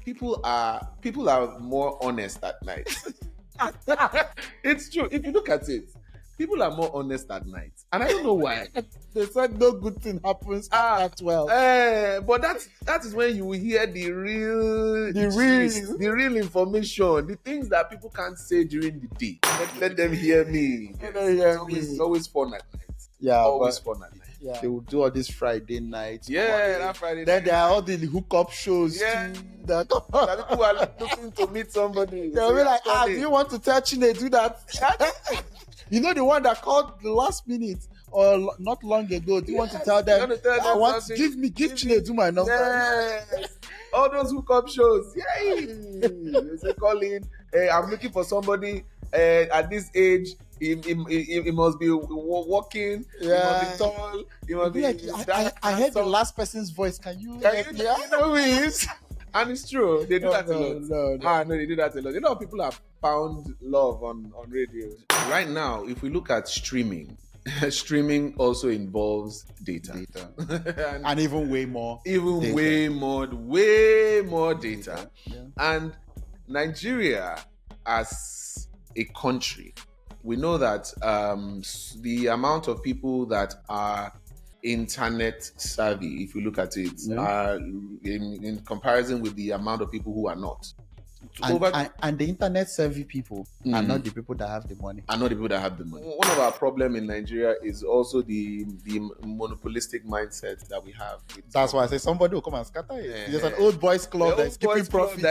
people are more honest at night. It's true. If you look at it, people are more honest at night, and I don't know why. They said no good thing happens after 12. But that is when you will hear the real information, the things that people can't say during the day. Let them hear me. It's always fun at night. Yeah, always fun at night. Yeah. They will do all this Friday night. Yeah, that Friday then there are all the hookup shows too. That people are looking to meet somebody. They'll be like, do you want to tell Chine do that? You know the one that called the last minute or not long ago. Do you want to tell them? Give Chine do my number. Yes. All those hookup shows. Yay! They say call in. Hey, I'm looking for somebody at this age. He must be walking. Yeah. He must be tall. He must be. I heard the last person's voice. Can you know who he is? And it's true. They do that a lot. No, they do that a lot. You know, people have found love on radio. Right now, if we look at streaming, streaming also involves data. and even way more. Way more data. Yeah. And Nigeria as a country, we know that the amount of people that are internet savvy, if you look at it, are in comparison with the amount of people who are not. And the internet savvy people are not the people that have the money. One of our problems in Nigeria is also the monopolistic mindset that we have. That's why I say somebody will come and scatter it. There's an old boys club that is keeping profit.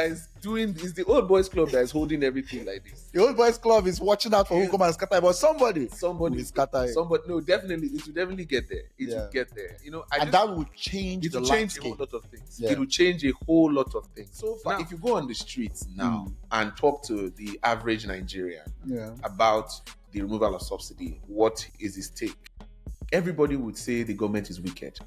It's the old boys club that is holding everything like this. The old boys club is watching out for who come and scatter, but somebody will scatter it. No, definitely, it will definitely get there. It will get there. You know, that will change the landscape. A whole lot of things. Yeah. It will change a whole lot of things. So far, if you go on the streets now and talk to the average Nigerian about the removal of subsidy, what is his take? Everybody would say the government is wicked.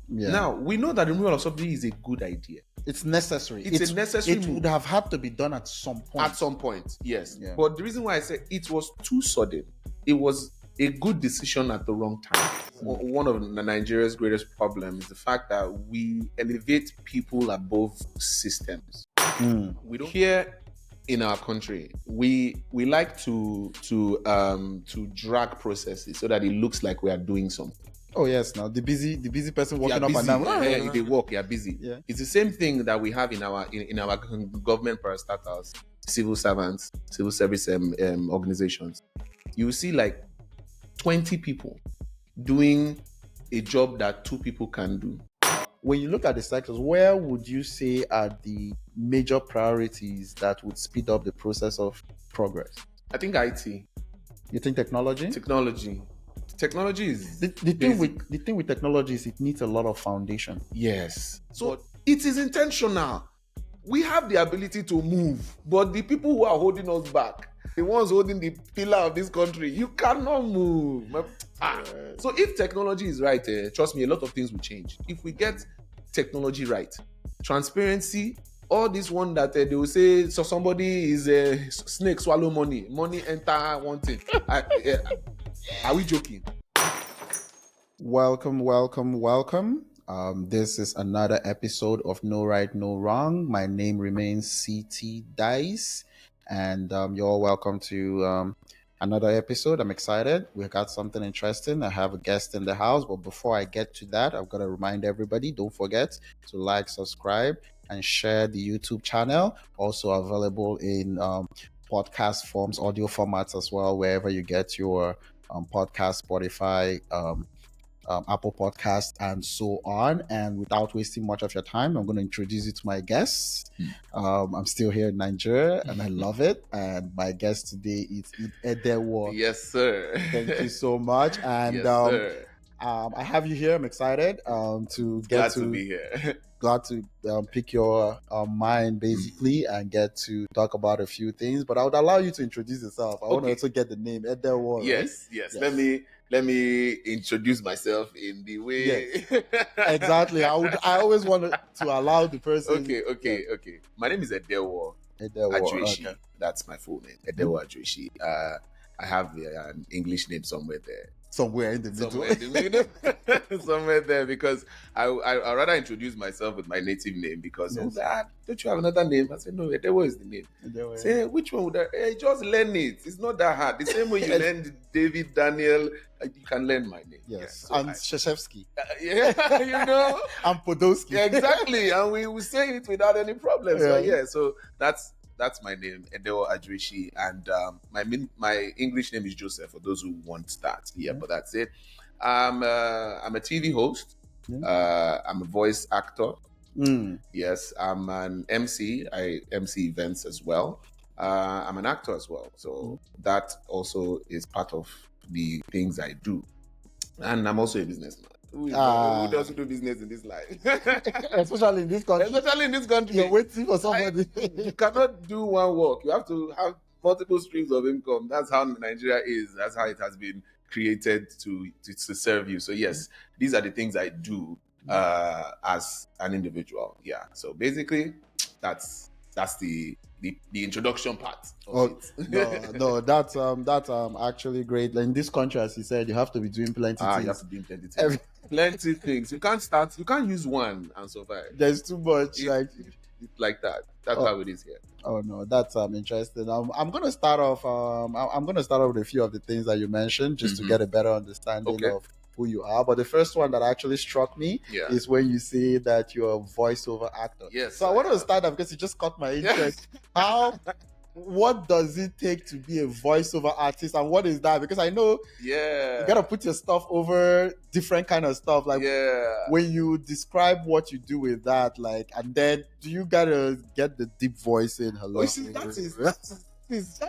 Yeah. Now, we know that the removal of subsidy is a good idea. It's necessary. It's a necessary move. It would have had to be done at some point. Yes. Yeah. But the reason why I say it was too sudden, it was a good decision at the wrong time. One of Nigeria's greatest problems is the fact that we elevate people above systems. We don't here in our country. We like to drag processes so that it looks like we are doing something. Oh yes, now the busy person walking up and down. They walk, they are busy. Yeah. It's the same thing that we have in our government parastatals, civil servants, civil service organizations. You will see like 20 people doing a job that 2 people can do. When you look at the sectors, where would you say are the major priorities that would speed up the process of progress? I think IT. You think technology? Technology is the thing with technology is it needs a lot of foundation. Yes. So it is intentional. We have the ability to move, but the people who are holding us back, the ones holding the pillar of this country, you cannot move. So if technology is right, trust me, a lot of things will change. If we get technology right, transparency, all this one that they will say, so somebody is a snake swallow money enter one thing. Are we joking? Welcome. This is another episode of No Right, No Wrong. My name remains CT Dice, and you're all welcome to another episode. I'm excited. We got something interesting. I have a guest in the house, but before I get to that, I've got to remind everybody, don't forget to like, subscribe, and share the YouTube channel. Also available in podcast forms, audio formats as well, wherever you get your podcast, Spotify, Apple Podcast, and so on. And without wasting much of your time, I'm going to introduce you to my guests. I'm still here in Nigeria, and I love it. And my guest today is EDEWOR. Yes, sir. Thank you so much. And yes, sir. I have you here. I'm excited to get to be here. Glad to pick your mind, basically, and get to talk about a few things. But I would allow you to introduce yourself. I want to also get the name EDEWOR. Yes. Let me introduce myself in the way. Yes. Exactly. I always want to allow the person. Okay. My name is EDEWOR Adreshi. Okay. That's my full name, EDEWOR Adreshi. I have an English name somewhere there. somewhere in the middle. somewhere in the middle, somewhere there, because I rather introduce myself with my native name, because Yes. don't you have another name? I said, no, EDEWOR is the name. Say, which one would I? Just learn it. It's not that hard. The same way you learn David, Daniel, you can learn my name. Yes, so and Sheshevsky. Yeah, you know, and Podolsky. exactly, and we will say it without any problem. Yeah. So that's my name, EDEWOR Adrishi, and my English name is Joseph, for those who want that. Yeah, but that's it. I'm a TV host. I'm a voice actor. Yes, I'm an MC. I MC events as well. I'm an actor as well. So that also is part of the things I do. And I'm also a businessman. Who doesn't do business in this life? Especially in this country. You're waiting for somebody. You cannot do one work. You have to have multiple streams of income. That's how Nigeria is. That's how it has been created to serve you. So yes, these are the things I do as an individual. Yeah. So basically, that's the introduction part of it. No, that's actually great. In this country, as you said, you have to be doing plenty things. You have to be doing plenty things. Plenty things. You can't use one and survive. There's too much. It's like that. That's how it is here. Oh no, that's interesting. I'm gonna start off. I'm gonna start off with a few of the things that you mentioned, just to get a better understanding of who you are. But the first one that actually struck me is when you say that you're a voiceover actor. Yes. So I want to start off because you just caught my interest. What does it take to be a voiceover artist, and what is that? Because I know you gotta put your stuff over different kind of stuff. Like when you describe what you do with that, like, and then do you gotta get the deep voice in? Hello. You see, that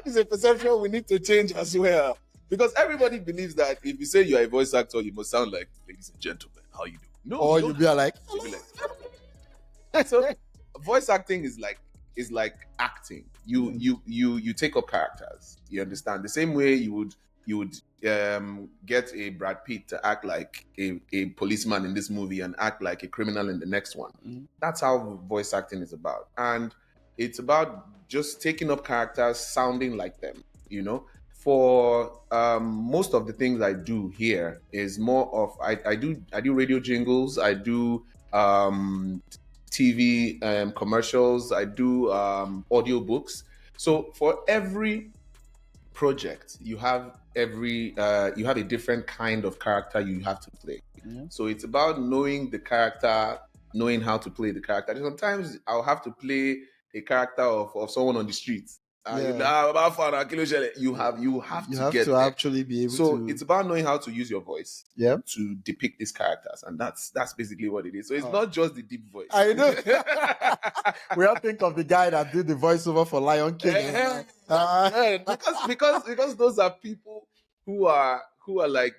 is a perception we need to change as well. Because everybody believes that if you say you're a voice actor, you must sound like, ladies and gentlemen, how you do? No, or you'll be like, so voice acting is like acting. You take up characters. You understand? The same way you would get a Brad Pitt to act like a policeman in this movie and act like a criminal in the next one. That's how voice acting is about. And it's about just taking up characters, sounding like them, you know? For most of the things I do here is more of I do radio jingles, I do TV commercials, I do audio books. So for every project, you have a different kind of character you have to play. So it's about knowing the character, knowing how to play the character. Sometimes I'll have to play a character of someone on the streets. You have to actually be able to. So it's about knowing how to use your voice to depict these characters, and that's basically what it is. So it's not just the deep voice. I know. We all think of the guy that did the voiceover for Lion King. Because those are people who are like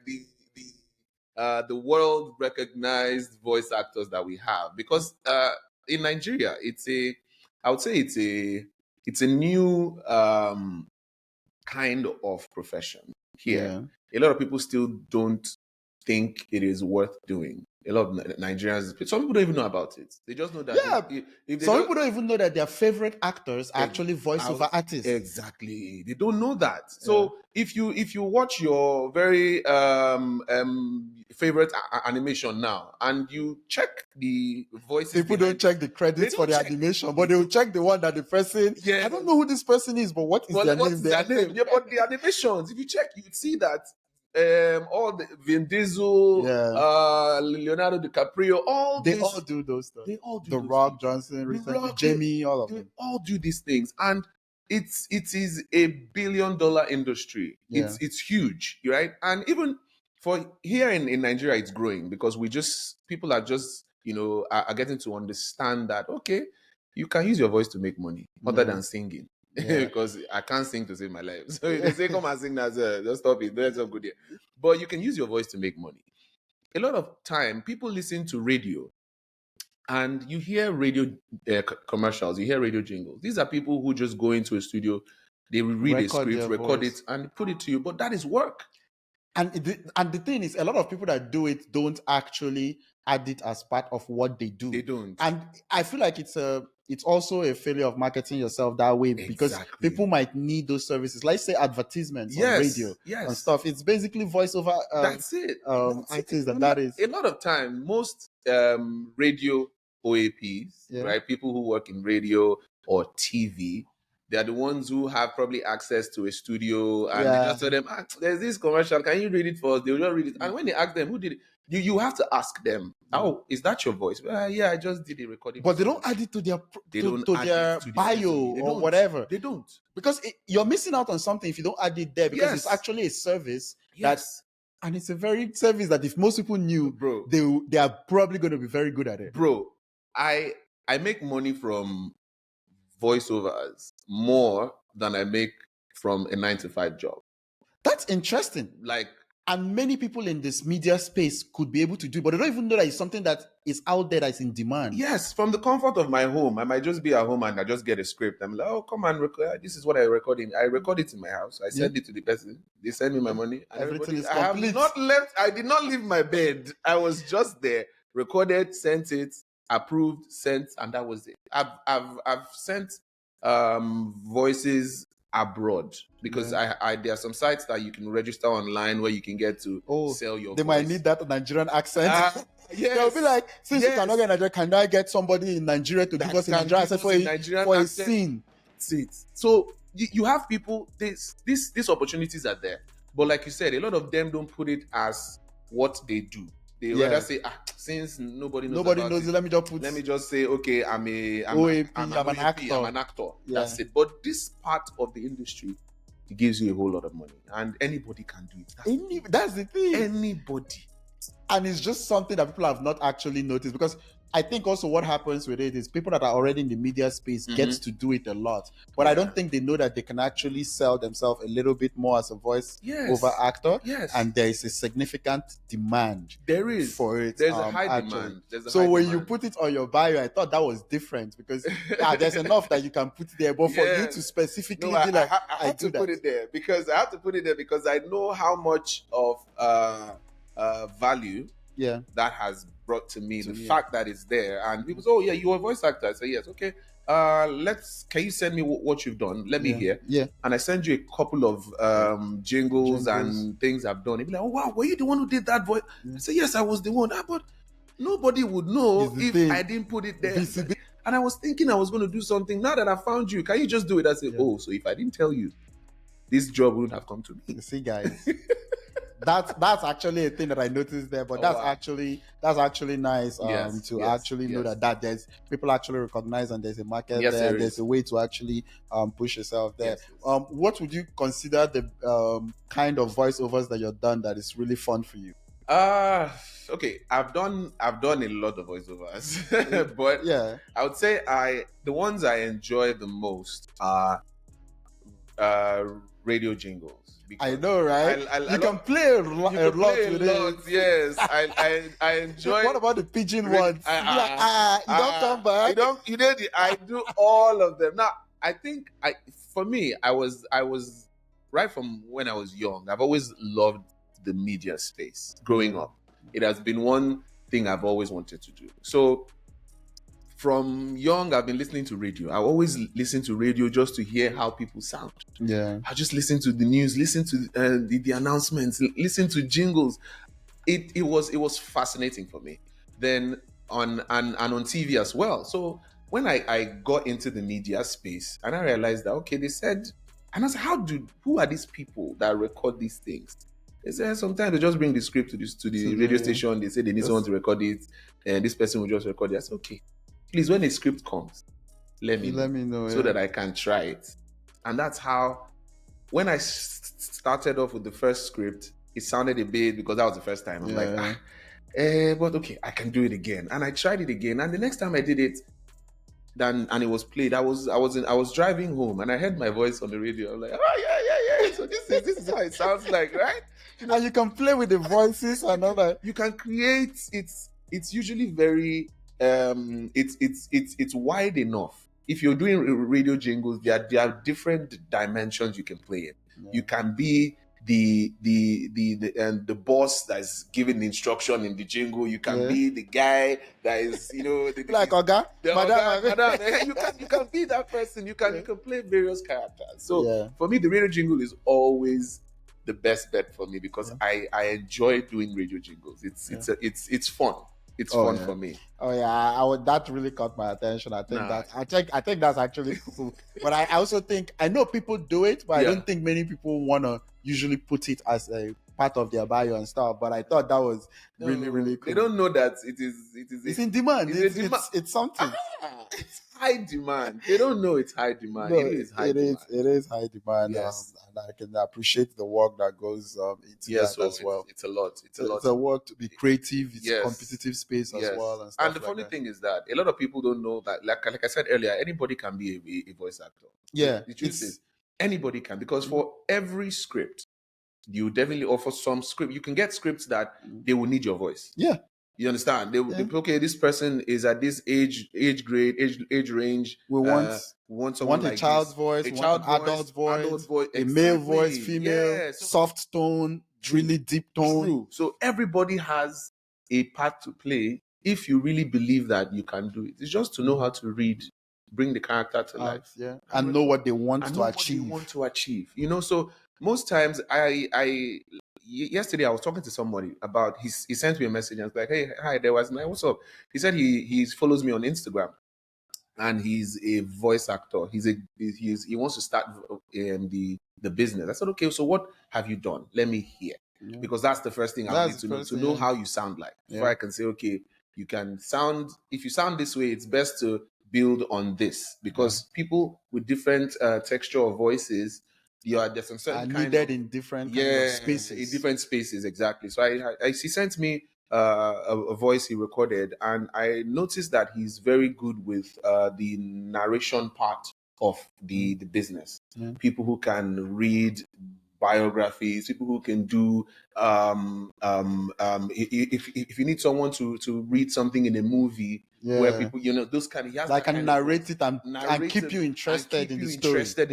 the world recognized voice actors that we have. Because in Nigeria, I would say it's a new kind of profession here. A lot of people still don't think it is worth doing. A lot of Nigerians, some people don't even know about it. They just know that. Some people don't even know that their favorite actors are actually voiceover artists. Exactly, they don't know that. So if you watch your very favorite animation now and you check the voices, people don't check the credits for the animation, but they will check the one that the person. I don't know who this person is, but what is their name? Yeah, but the animations, if you check, you'd see that. All the Vin Diesel, Leonardo DiCaprio, they all do those stuff. They all do The Rock, Johnson, Jamie, all of them. All do these things, and it is $1 billion industry. It's huge, right? And even for here in Nigeria, it's growing because people are just are getting to understand that you can use your voice to make money other than singing. Because I can't sing to save my life. So if they say come and sing as just stop it. That's not good here. But you can use your voice to make money. A lot of time, people listen to radio and you hear radio commercials, you hear radio jingles. These are people who just go into a studio, they read a script, record it, and put it to you. But that is work. And the thing is, a lot of people that do it don't actually add it as part of what they do. They don't. And I feel like it's a it's also a failure of marketing yourself that way because Exactly. people might need those services. Let's say advertisements on Yes, radio yes. and stuff. It's basically voiceover. That's it. That's Artists it. that is. A lot of time, most radio OAPs, Yeah. right? People who work in radio or TV, they're the ones who have probably access to a studio, and they Yeah. just tell them, "There's this commercial. Can you read it for us?" They'll just read it, and when they ask them, "Who did it?" You have to ask them, "Oh, is that your voice?" Yeah, I just did a recording. But they don't add it to their their bio or whatever. They don't, because you're missing out on something if you don't add it there, because it's actually a service and it's a very service that if most people knew, bro, they are probably going to be very good at it. Bro, I make money from voiceovers more than I make from a 9-to-5 job. That's interesting. And many people in this media space could be able to do it, but they don't even know that it's something that is out there that's in demand. Yes, from the comfort of my home. I might just be at home and I just get a script. I'm like, oh, come and record. This is what I record in. I record it in my house. I send it to the person. They send me my money. And everything is complete. I did not leave my bed. I was just there. Recorded, sent it, approved, sent, and that was it. I've sent voices abroad because there are some sites that you can register online where you can get to sell your voice. Might need that Nigerian accent. They'll be like, since you cannot get Nigeria, can I get somebody in Nigeria to give us a Nigerian accent for a scene? So you have people, these opportunities are there. But like you said, a lot of them don't put it as what they do. They rather say, since nobody knows it, let me just say, okay, I'm an actor. Yeah. That's it. But this part of the industry, it gives you a whole lot of money, and anybody can do it. That's the thing. Anybody. And it's just something that people have not actually noticed, because I think also what happens with it is people that are already in the media space gets to do it a lot. But I don't think they know that they can actually sell themselves a little bit more as a voice over actor. Yes. And there is a significant demand. There is. For it. There's a high demand. You put it on your bio, I thought that was different because there's enough that you can put there. But for you to specifically be like, I have to put it there because I know how much of value that has brought to me, the fact that it's there, and people say, oh yeah, you're a voice actor. I say yes, okay. Can you send me what you've done? Let me hear. Yeah. And I send you a couple of jingles and things I've done. You'd be like, oh wow, were you the one who did that voice? I say yes, I was the one. But nobody would know if I didn't put it there. And I was thinking I was going to do something. Now that I found you, can you just do it? I say, so if I didn't tell you, this job wouldn't have come to me. You see, guys. That's actually a thing that I noticed there, but that's actually nice to actually know that there's people actually recognize and there's a market there, and there's a way to actually push yourself there. What would you consider the kind of voiceovers that you've done that is really fun for you? Okay, I've done a lot of voiceovers, but I would say the ones I enjoy the most are radio jingles. I know, right? You can play a lot with it. Yes, I enjoy. What about the pigeon ones? You don't come back. I do all of them. Now, I think for me, I was right from when I was young. I've always loved the media space. Growing up, it has been one thing I've always wanted to do. So from young, I've been listening to radio. I always listen to radio just to hear how people sound. Yeah. I just listen to the news, listen to the announcements, listen to jingles. It was fascinating for me. Then on TV as well. So when I got into the media space and I realized that, okay, they said, and I said, who are these people that record these things? They said sometimes they just bring the script to the radio station. They say they need someone to record it, and this person will just record it. I said, okay, please, when a script comes, let me know so that I can try it. And that's how, when I started off with the first script, it sounded a bit, because that was the first time. I'm like, but okay, I can do it again. And I tried it again. And the next time I did it, and it was played, I was driving home and I heard my voice on the radio. I'm like, oh yeah. So this is how it sounds like, right? And you can play with the voices and all that. You can create. It's usually very. It's wide enough. If you're doing radio jingles, there are different dimensions you can play in. You can be the boss that's giving the instruction in the jingle. You can be the guy that is, like Oga, the Madam. madam. You can be that person. You can play various characters. So for me, the radio jingle is always the best bet for me because I enjoy doing radio jingles. It's fun. It's fun for me. Oh yeah, that really caught my attention. I think that's actually cool. But I also think I know people do it, but I don't think many people wanna usually put it as a part of their bio and stuff. But I thought that was really cool. They don't know that it's in demand. It's something. It's high demand. They don't know it's high demand. No, it is high demand. It is high demand. Yes. And I can appreciate the work that goes into that as well. It's a lot. It's a lot. It's a work to be creative. It's a competitive space as well. And stuff the funny thing is that a lot of people don't know that, like I said earlier, anybody can be a voice actor. Yeah. The truth is, anybody can, because for every script, you definitely offer some script. You can get scripts that they will need your voice. Yeah. You understand? They okay, this person is at this age grade, age range. We want someone like a child's voice, adult voice, a male voice, female, soft tone, really deep tone. True. So everybody has a part to play if you really believe that you can do it. It's just to know how to read, bring the character to life, and know what they want to achieve. So most times yesterday I was talking to somebody about he sent me a message and was like, hey, hi, there was what's up? He said he follows me on Instagram and he's a voice actor. He wants to start the business. I said, okay, so what have you done? Let me hear. Because that's the first thing I need to know how you sound like. Before I can say, okay, you can sound, if you sound this way, it's best to build on this, because people with different texture of voices, there's some certain kind needed in different kind of spaces. In different spaces, exactly. So he sent me a voice he recorded, and I noticed that he's very good with the narration part of the business. People who can read biographies, people who can do if you need someone to read something in a movie where people, those kind of, he has like can narrate it and keep you interested in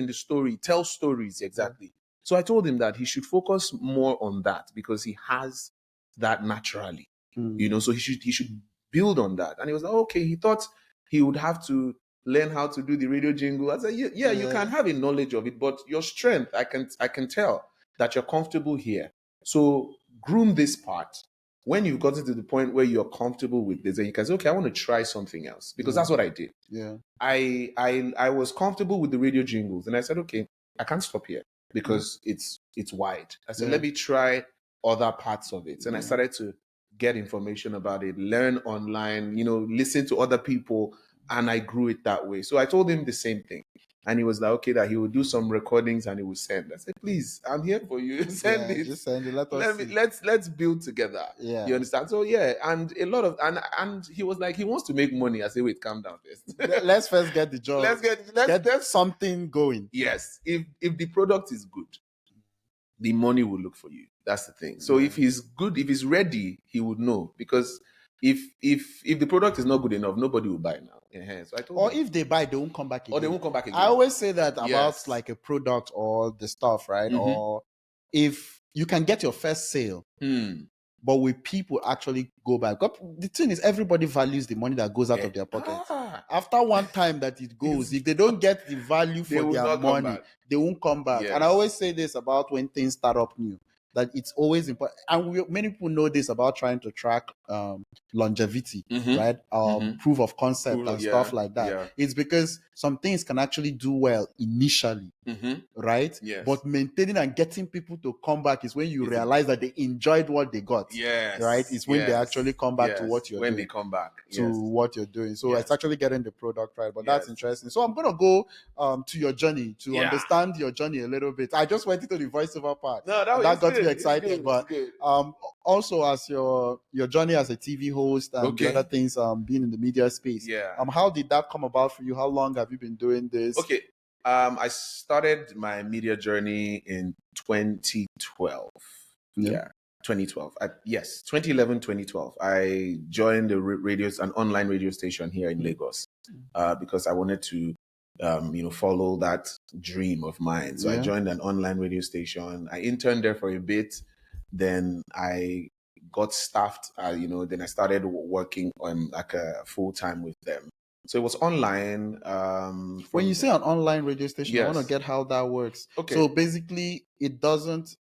the story. Tell stories, exactly. So I told him that he should focus more on that because he has that naturally, so he should build on that. And he was like, okay, he thought he would have to learn how to do the radio jingle. I said, you can have a knowledge of it, but your strength, I can tell that you're comfortable here. So groom this part. When you've gotten to the point where you're comfortable with this, and you can say, okay, I want to try something else, because that's what I did. Yeah. I was comfortable with the radio jingles, and I said, okay, I can't stop here because it's wide. I said, let me try other parts of it. And I started to get information about it, learn online, listen to other people, and I grew it that way. So I told him the same thing. And he was like, okay, that he would do some recordings and he would send. I said, please, I'm here for you. Send it. Just send it. Let's build together. Yeah. You understand? So and a lot of and he was like, he wants to make money. I said, wait, calm down first. Let's first get the job. Let's get something going. Yes. If the product is good, the money will look for you. That's the thing. So if he's good, if he's ready, he would know. Because if the product is not good enough, nobody will buy now. So I told him, if they buy, they won't come back again. I always say that about like a product or the stuff, right? Or if you can get your first sale, but will people actually go back? The thing is, everybody values the money that goes out of their pocket. After one time that it goes, if they don't get the value for their money, they won't come back. And I always say this about when things start up new, that it's always important. And many people know this about trying to track longevity, right? Proof of concept and stuff like that. Yeah. It's because some things can actually do well initially, right? Yes. But maintaining and getting people to come back is when you realize that they enjoyed what they got. Yes. Right? It's when they actually come back to what you're doing. When they come back to what you're doing. So it's actually getting the product right. But that's interesting. So I'm going to go to your journey to understand your journey a little bit. I just went into the voiceover part. No, that got me excited. But also as your journey as a TV host and the other things, being in the media space. How did that come about for you? How long have you been doing this? Okay. I started my media journey in 2012. 2012. 2011, 2012. I joined an online radio station here in Lagos because I wanted to follow that dream of mine. So I Yeah. joined an online radio station. I interned there for a bit. Then I got staffed. Then I started working on like a full time with them. So it was online. When you say an online radio station, I want to Yes. get how that works. Okay. So basically, it doesn't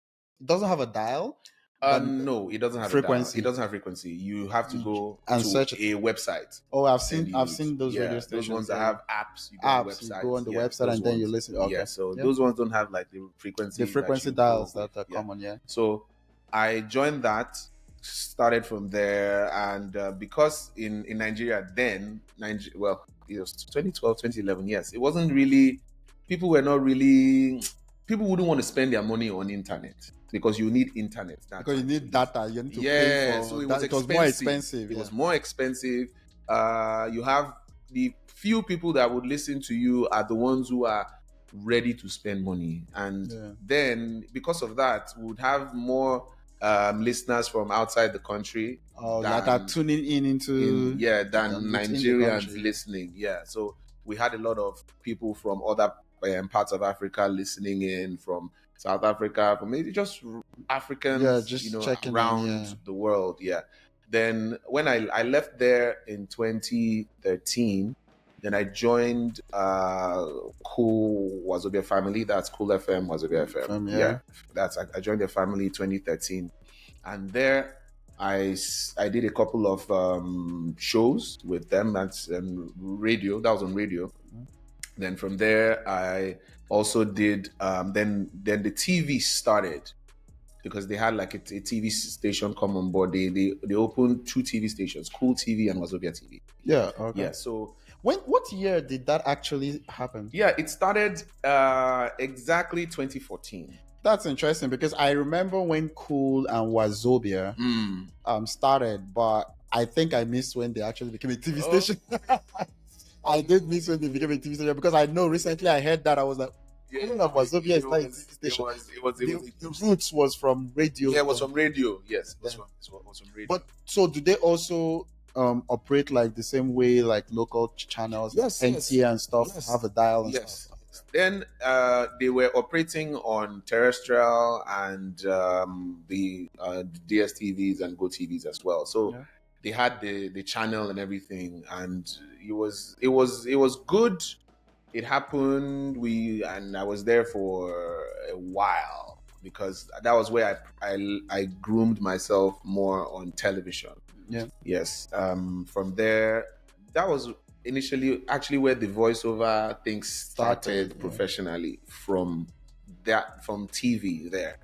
have a dial. But No, it doesn't have a dial. frequency. It doesn't have frequency. You have to go And to search. a website. Oh, I've And seen those radio stations. those ones that yeah. have apps. You go on Apps. You websites. go on the Yeah, website those and then you ones. listen. Okay. Yeah, so Yeah. those ones don't have like the frequency. The frequency that you go dials that with. are Yeah. common. Yeah. So I joined that, started from there, and because in Nigeria then, well, it was 2012, 2011. Yes, it wasn't really. People were not really. People wouldn't want to spend their money on internet because you need internet. Because you need data, you need to pay for so it that. was It was more expensive. It Yeah. was more expensive. You have the few people that would listen to you are the ones who are ready to spend money, and Yeah. then because of that, we would have more listeners from outside the country. That are tuning in into than within the Nigerians country. listening. Yeah, so we had a lot of people from other parts of Africa listening in, from South Africa, from maybe just Africans, Yeah, just checking in, around yeah. the world. Yeah. Then when I left there in 2013, then I joined Cool Wazobia Family. That's Cool FM, Wazobia FM. Yeah. I joined their family in 2013, and there I did a couple of shows with them. That's radio. That was on radio. Then from there, I also did. Then the TV started because they had like a TV station come on board. They opened 2 TV stations, Cool TV and Wazobia TV. Yeah. Okay. Yeah. So what year did that actually happen? yeah, it started exactly 2014. That's interesting because I remember when Cool and Wazobia started, but I think I missed when they actually became a TV station. I did miss when they became a TV station because I know recently I heard that I was like, Cool and Wazobia is not a TV station. The roots was from radio. Yeah, it was from radio. Yes, it was from radio. But so do they also operate like the same way like local channels, NTA and stuff, have a dial and stuff? Then they were operating on terrestrial and the DSTVs and Go TVs as well. So they had the channel and everything, and it was good. It happened. I was there for a while because that was where I groomed myself more on television. Yeah. Yes. From there, that was initially actually where the voiceover thing started professionally, from TV there.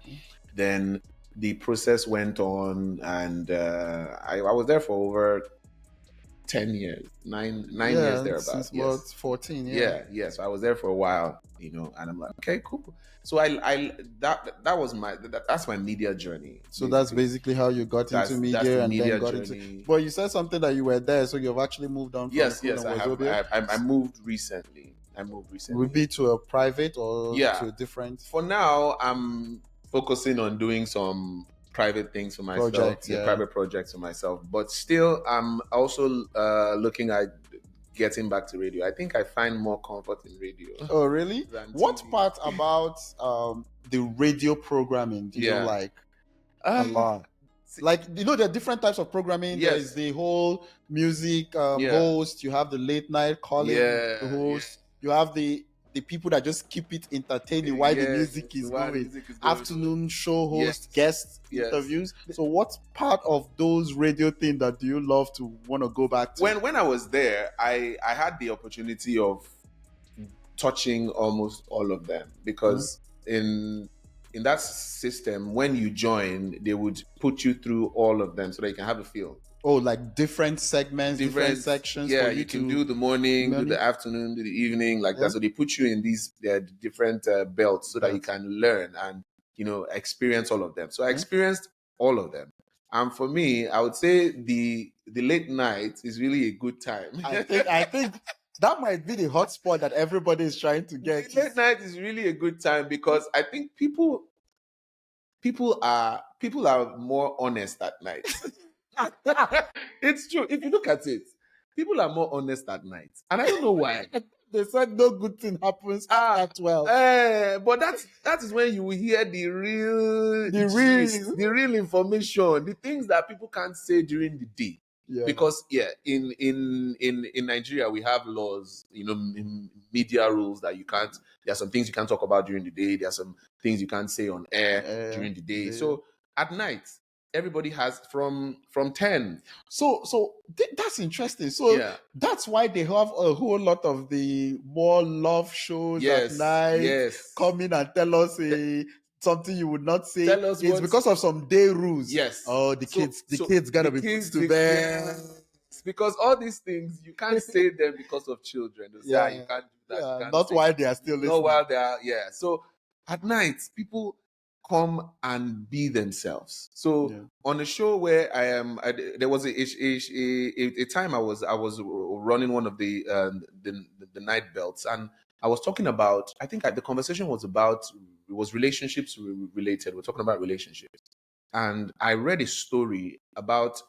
Then the process went on, and I was there for over 10 years, nine years thereabouts. Since about 14. Yes, I was there for a while, and I'm like, okay, cool. So that's my media journey. So that's basically how you got into media, and then got into. But you said something that you were there, so you've actually moved on. Yes, I moved recently. Would be to a private or to a different? For now, I'm focusing on doing some private things for myself, private projects for myself. But still, I'm also looking at getting back to radio. I think I find more comfort in radio. Oh, really? What part about the radio programming do you like a lot? Like, there are different types of programming. Yes. There's the whole music host. You have the late night calling host. You have the people that just keep it entertaining while the music is going. Afternoon show host, guest interviews. So what part of those radio things that do you love to want to go back to? When I was there, I had the opportunity of touching almost all of them, because in that system, when you join, they would put you through all of them so that you can have a feel. Oh, like different segments, different sections. Yeah, you can do the morning, do the afternoon, do the evening, like that. So they put you in these different belts so that you can learn and experience all of them. So I experienced all of them. And for me, I would say the late night is really a good time. I think that might be the hotspot that everybody is trying to get. The late night is really a good time because I think people are more honest at night. It's true. If you look at it, people are more honest at night, and I don't know why. They said no good thing happens after 12. But that is when you will hear the real gist, the real information, the things that people can't say during the day. Yeah. Because in Nigeria we have laws, media rules that you can't. There are some things you can't talk about during the day. There are some things you can't say on air during the day. So at night, everybody has from 10. So that's interesting. So that's why they have a whole lot of the more love shows at night. Yes. Come in and tell us something you would not say. Tell us it's because of some day rules. Yes. Oh, the kids gotta be put to bed. Yes. Because all these things you can't say them because of children. You can't do that. You can't not while they are still listening. Not while they are, So at night, people come and be themselves. So on a show where there was a time I was running one of the night belts, and I was talking about, I think the conversation was about, it was relationships related. We're talking about relationships, and I read a story about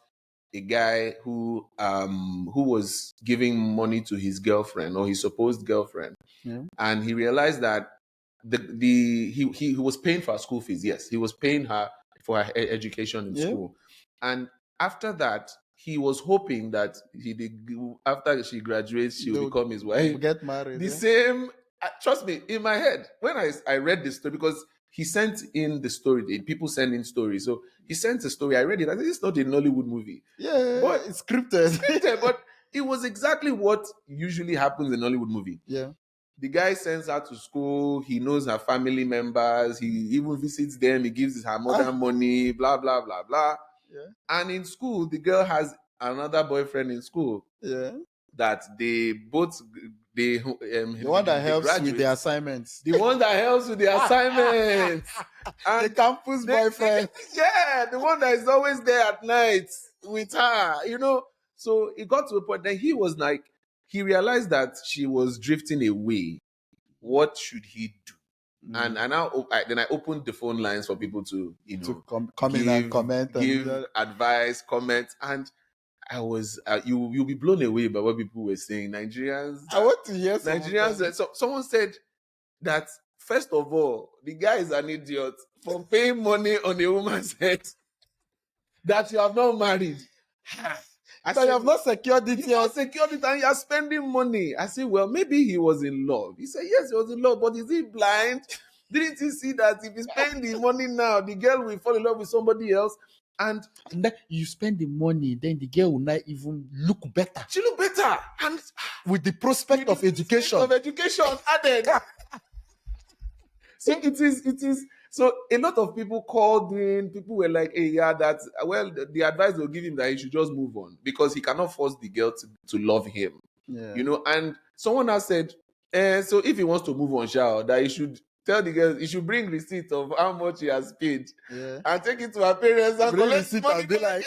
a guy who was giving money to his girlfriend, or his supposed girlfriend, and he realized that he was paying for her school fees. Yes, he was paying her for her education in school, and after that, he was hoping that after she graduates, she will become his wife, get married. The same. Trust me, in my head, when I read this story, because he sent in the story, people send in stories. So he sent a story. I read it. I said, it's not a Nollywood movie. Yeah, but it's scripted. But it was exactly what usually happens in a Nollywood movie. Yeah. The guy sends her to school. He knows her family members. He even visits them. He gives her mother money, blah, blah, blah, blah. Yeah. And in school, the girl has another boyfriend in school. Yeah. That they both... the one that helps with the assignments. The one that helps with the assignments. And the campus boyfriend. The one that is always there at night with her, So it got to a point that he was like, he realized that she was drifting away. What should he do? And then I opened the phone lines for people to, come in and comment, give advice, comment, and I was you'll be blown away by what people were saying. Nigerians. I want to hear Nigerians. So someone said that, first of all, the guy is an idiot for paying money on a woman's head that you have not married. So you have not secured it yet. You have not secured it and you are spending money. I said, well, maybe he was in love. He said, yes, he was in love, but is he blind? Didn't he see that if he's paying the money now, the girl will fall in love with somebody else? And then you spend the money, then the girl will not even look better. She look better. And with the prospect of education. Added. So it is. So a lot of people called in. People were like, hey, the advice they'll give him that he should just move on because he cannot force the girl to love him. Yeah. And someone else said, so if he wants to move on, that he should tell the girl, he should bring receipt of how much he has paid and take it to her parents and bring collect receipt money. And be like,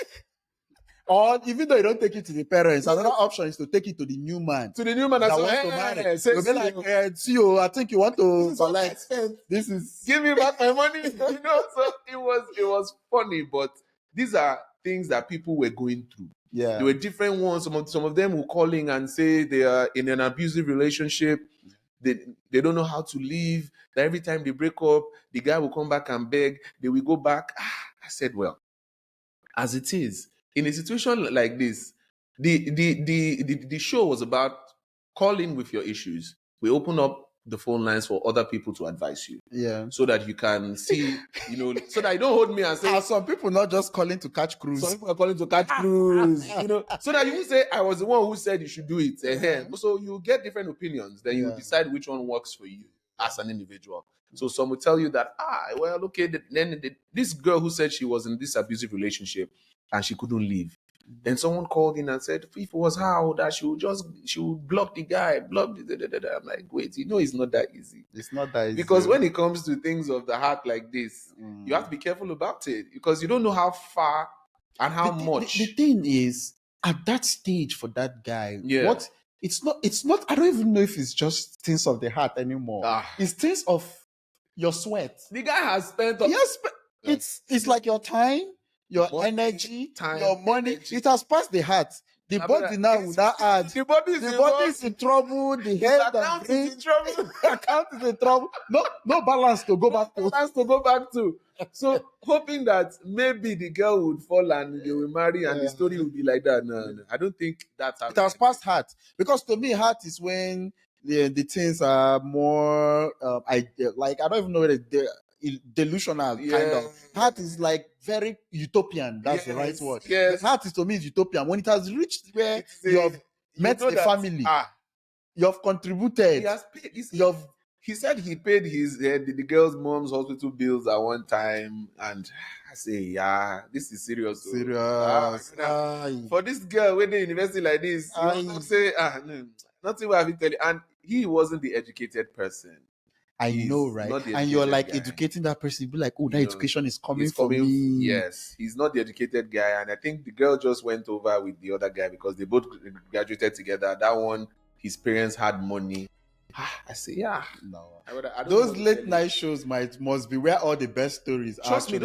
or even though you don't take it to the parents, another option is to take it to the new man. To the new man that wants to marry. You'll be like, CEO, I think you want to collect. This is give me back my money. So it was funny, but these are things that people were going through. Yeah. There were different ones. Some of them will call in and say they are in an abusive relationship. They don't know how to leave. That every time they break up, the guy will come back and beg. They will go back. I said, well, as it is, in a situation like this, the show was about calling with your issues. We open up the phone lines for other people to advise you. Yeah. So that you can see, so that you don't hold me and say. Are some people not just calling to catch cruise? Some people are calling to catch cruise, so that you will say, I was the one who said you should do it. So you get different opinions. Then you decide which one works for you as an individual. So some will tell you that, this girl who said she was in this abusive relationship and she couldn't leave. Then someone called in and said, if it was her, that she would block the guy, I'm like, wait, it's not that easy. It's not that easy. Because when it comes to things of the heart like this, you have to be careful about it because you don't know how far and how much. The thing is, at that stage for that guy, it's not, I don't even know if it's just things of the heart anymore. It's things of your sweat. The guy has spent... It's like your time, your energy, your money. It has passed the heart. The My body brother, now will not add. the body is The involved. body is in trouble. The His head and account brain is in trouble. account is in trouble. No balance to go back to. Has to go back to. So hoping that maybe the girl would fall and they will marry and the story will be like that. No. I don't think that's how It has passed heart, because to me heart is when the things are more like I don't even know whether they're delusional kind of. Heart is like very utopian. That's the right word. Yes. The heart is to me is utopian. When it has reached where you have met a family, you have contributed. He has paid. He said he paid his the girl's mom's hospital bills at one time, and I say, yeah, this is serious. Serious. For this girl when they university like this, you say, no, nothing will have to tell you. And he wasn't the educated person. I know, right? And you're like educating that person, be like, oh, that education is coming for me. Yes, he's not the educated guy, and I think the girl just went over with the other guy because they both graduated together. That one, his parents had money. I say, yeah, no. I don't those late night shows must be where all the best stories are. Trust me,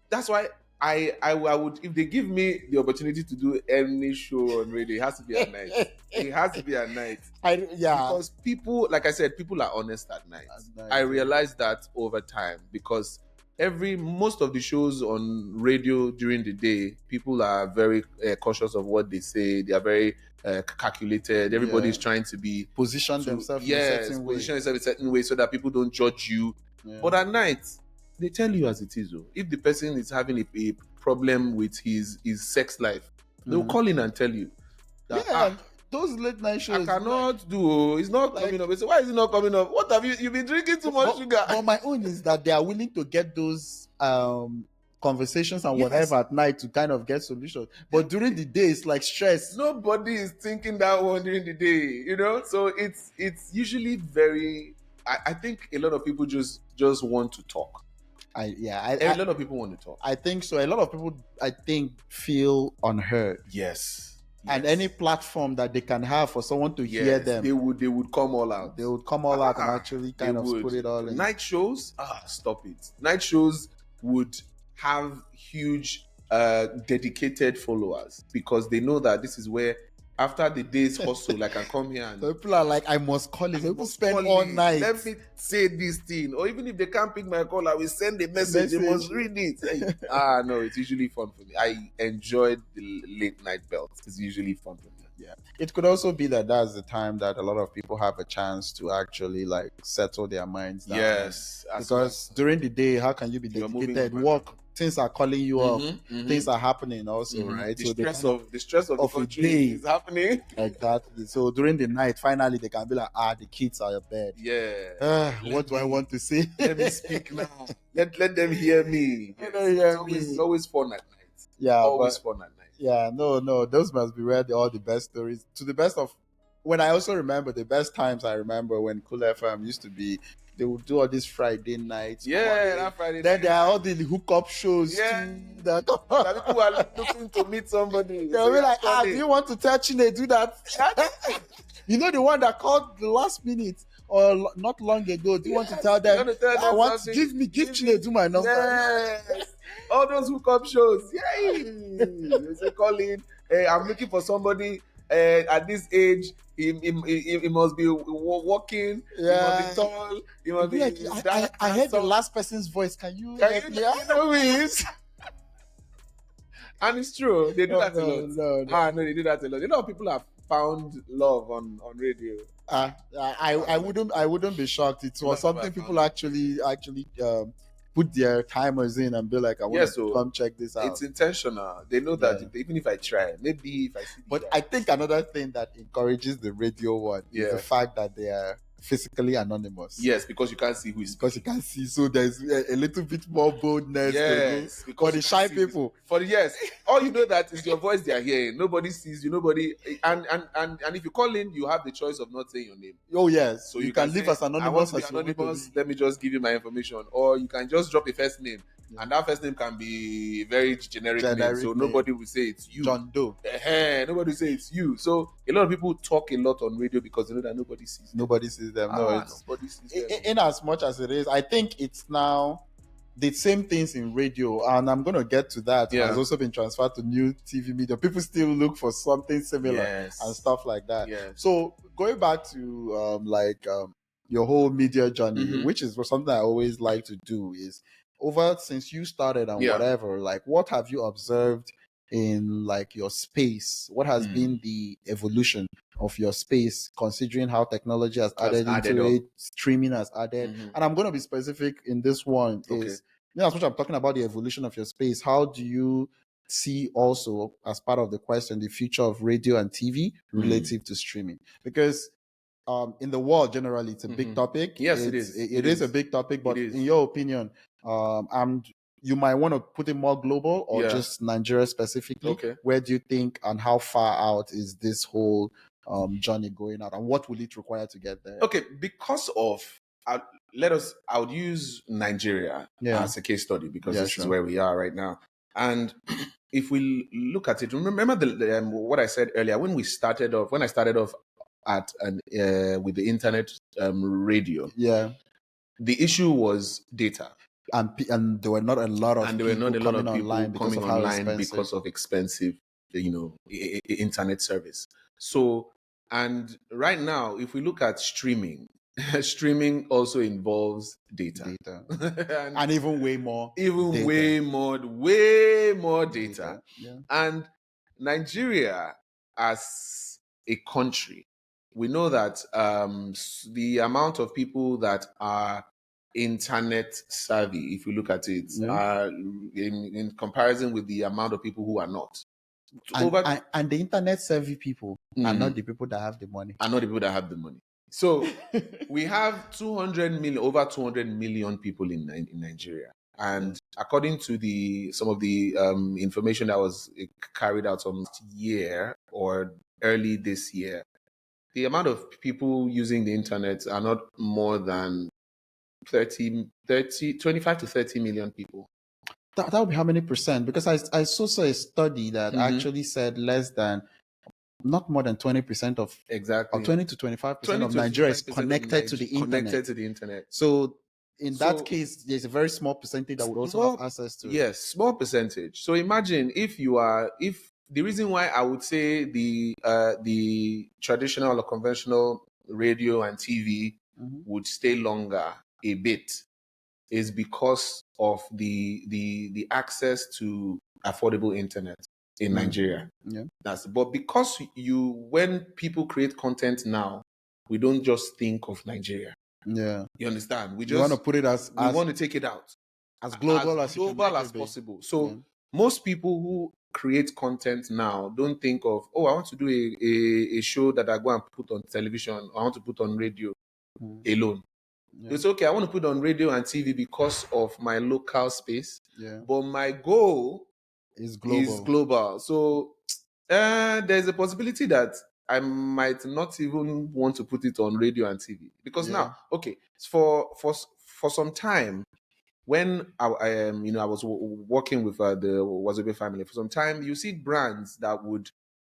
that's why I would, if they give me the opportunity to do any show on radio, it has to be at night. It has to be at night. Because people, like I said, people are honest at night. I realized that over time because most of the shows on radio during the day, people are very cautious of what they say. They are very calculated. Everybody's trying to be position themselves in a certain way so that people don't judge you. Yeah. But at night, they tell you as it is. If the person is having a problem with his sex life, they'll call in and tell you that those late night shows I cannot do. It's not coming up. So why is it not coming up? What have you've been drinking too much sugar? But my own is that they are willing to get those conversations and whatever at night to kind of get solutions. But during the day, it's like stress. Nobody is thinking that one during the day, So it's usually very. I think a lot of people just want to talk. A lot of people want to talk. I think so. A lot of people, I think, feel unheard. Yes. And any platform that they can have for someone to hear them, they would come all out. They would come all out and actually kind of put it all in. Night shows, stop it. Night shows would have huge dedicated followers because they know that this is where after the day's hustle, I can come here and people are like, I must call it. People spend all night. Let me say this thing. Or even if they can't pick my call, I will send a message. They must read it. No, it's usually fun for me. I enjoyed the late night belt. It's usually fun for me. Yeah. It could also be that that's the time that a lot of people have a chance to actually like settle their minds down. Yes. Because during the day, how can you be dedicated? Work, things are calling you up, things are happening also, right? The stress of the country is happening. Exactly. So during the night, finally they can be like, the kids are in bed. Yeah. What do I want to say? Let me speak now. Let them hear me. It's always fun at night. Yeah. Always fun at night. Yeah, no, those must be where all the best stories. To the best of, when I also remember the best times I remember when Cool FM used to be, they would do all these Friday nights. Yeah, that Friday. Then there are all the hookup shows. Yeah. Too, that people are looking to meet somebody. They'll be like, do you want to tell Chine do that? You know the one that called the last minute or not long ago. Do you want to tell them? Give Chine do my number. Yes. All those hookup shows. Yay! They call in. I'm looking for somebody at this age. He must be walking. Yeah. He must be tall. He must be. Like, I heard the last person's voice. Can you know who he is? And it's true. They do that a lot. No, they do that a lot. A lot of people have found love on radio. I wouldn't be shocked. It was something people actually put their timers in and be like, I want to come check this out. It's intentional. They know that even if I try, maybe if I see. But I think another thing that encourages the radio one is the fact that they are physically anonymous. Yes, because you can't see who is. Because you can't see, so there's a little bit more boldness. Yes, for the shy people. All you know that is your voice they are hearing. Nobody sees you. Nobody, and if you call in, you have the choice of not saying your name. Oh yes, so you can leave as anonymous as anonymous. Let me just give you my information, or you can just drop a first name. Yeah. And that first name can be very generic name, so nobody will say it's you. John Doe. Nobody will say it's you. So a lot of people talk a lot on radio because they know that nobody sees them. Nobody sees them. Nobody sees them. In as much as it is, I think it's now did same things in radio, and I'm going to get to that. Yeah. Has also been transferred to new TV media. People still look for something similar Yes. and stuff like that. Yes. So going back to your whole media journey, Mhm. which is something I always like to do, is over since you started and Yeah. whatever, like what have you observed in like your space? What has Mm. been the evolution of your space, considering how technology has added added into up. it, streaming has added? Mhm. And I'm going to be specific in this one. Okay. Is as much I'm talking about the evolution of your space, how do you see also, as part of the question, the future of radio and TV relative to streaming? Because in the world generally, it's a big Mhm. topic. Yes, it is. It is a big topic, but is. in your opinion, you might want to put it more global or Yeah. just Nigeria specifically. Okay. Where do you think and how far out is this whole journey going out, and what will it require to get there? Okay, because of I would use Nigeria Yeah. as a case study because Yeah, this is sure. where we are right now. And if we look at it, remember what I said earlier when I started off at with the internet radio. Yeah. The issue was data, and there were not a lot of people coming online because of how expensive. because of expensive, internet service. So, and right now, if we look at streaming, streaming also involves data, and even way more, data. way more data. Yeah. And Nigeria, as a country, we know that the amount of people that are internet savvy, if you look at it, are in comparison with the amount of people who are not. And the internet savvy people are not the people that have the money. So we have over 200 million people in Nigeria. And according to some of the information that was carried out last year or early this year, the amount of people using the internet are not more than 25 to 30 million people. That would be how many percent? Because I saw a study that actually said not more than 20% of exactly, or 20 to 25% of Nigeria is connected to the internet. So in that case, there's a very small percentage that would also have access to it. Yes, small percentage. So imagine if the reason why I would say the traditional or conventional radio and TV would stay longer a bit is because of the access to affordable internet in Nigeria. Yeah. But because when people create content now, we don't just think of Nigeria. Yeah. You understand? We want to put it we want to take it out as global as possible. So most people who create content now don't think of, I want to do a show that I go and put on television, or I want to put on radio alone. It's okay, I want to put on radio and TV because of my local space. But my goal is global. So there's a possibility that I might not even want to put it on radio and TV because now, okay, for some time when I was working with the Voiceover family for some time, you see brands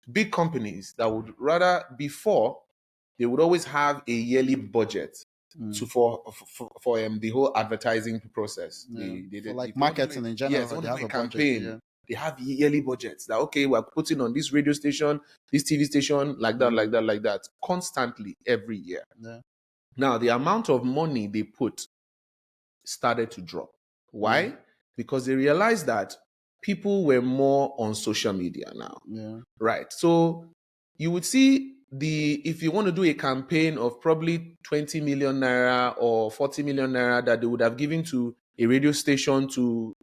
big companies that would rather before they would always have a yearly budget for the whole advertising process. Like marketing in general, they have a campaign. They have yearly budgets that, okay, we're putting on this radio station, this TV station, like that, constantly every year. Now, the amount of money they put started to drop. Why? Because they realized that people were more on social media now. Right. So you would see if you want to do a campaign of probably 20 million naira or 40 million naira that they would have given to a radio station to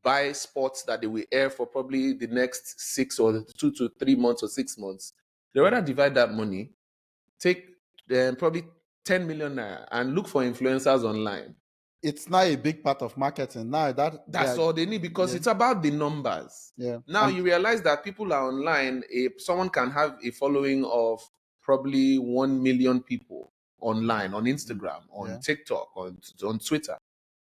buy spots that they will air for probably the next 6 or 2 to 3 months or 6 months, they rather divide that money, take probably 10 million naira and look for influencers online. It's not a big part of marketing now. That's all they need because it's about the numbers. Now you realize that people are online. Someone can have a following of probably 1 million people online on Instagram, on TikTok, on Twitter.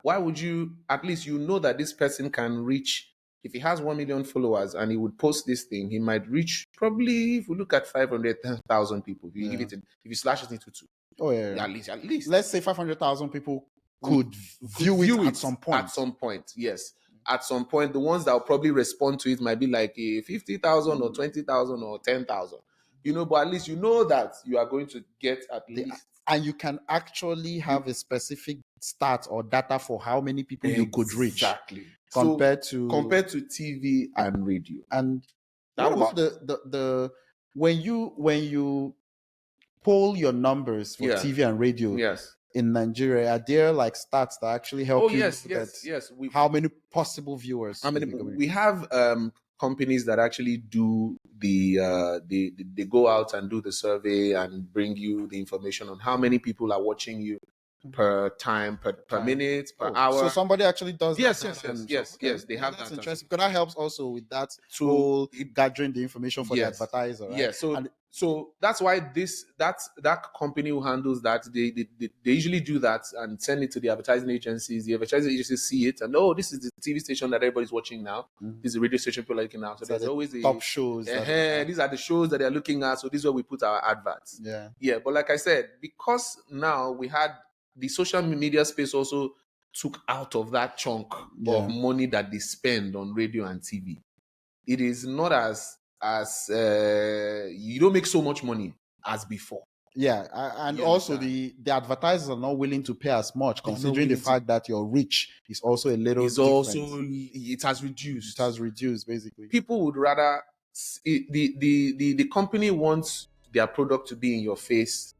Why would you? At least you know that this person can reach. If he has 1 million followers and he would post this thing, he might reach probably, if we look at 500,000 people, if you slash it into two. At least. Let's say 500,000 people could view it at some point. At some point, yes. At some point, the ones that will probably respond to it might be like a 50,000 or 20,000 or 10,000. But at least you know that you are going to get at least. And you can actually have a specific stat or data for how many people you could reach. Exactly. Compared to TV and radio. And what about the when you poll your numbers for TV and radio in Nigeria, are there like stats that actually help you? Yes. How many possible viewers? We have companies that actually do they go out and do the survey and bring you the information on how many people are watching you per time, per minute, per hour. So somebody actually does yes, that. Yes, they have that's that. Interesting, because that helps also with that whole gathering the information for the advertiser, right? Yeah, so that's why that company who handles that, they usually do that and send it to the advertising agencies. The advertising agencies see it and this is the TV station that everybody's watching now. This is the radio station people are looking at. So there's always the top shows. These are the shows that they're looking at. So this is where we put our adverts. Yeah. But like I said, because now we had the social media space also took out of that chunk of money that they spend on radio and TV. It is not as you don't make so much money as before. Yeah, and also the advertisers are not willing to pay as much, considering the fact that your reach is also a little. It has reduced. It has reduced, basically. People would rather the company wants their product to be in your face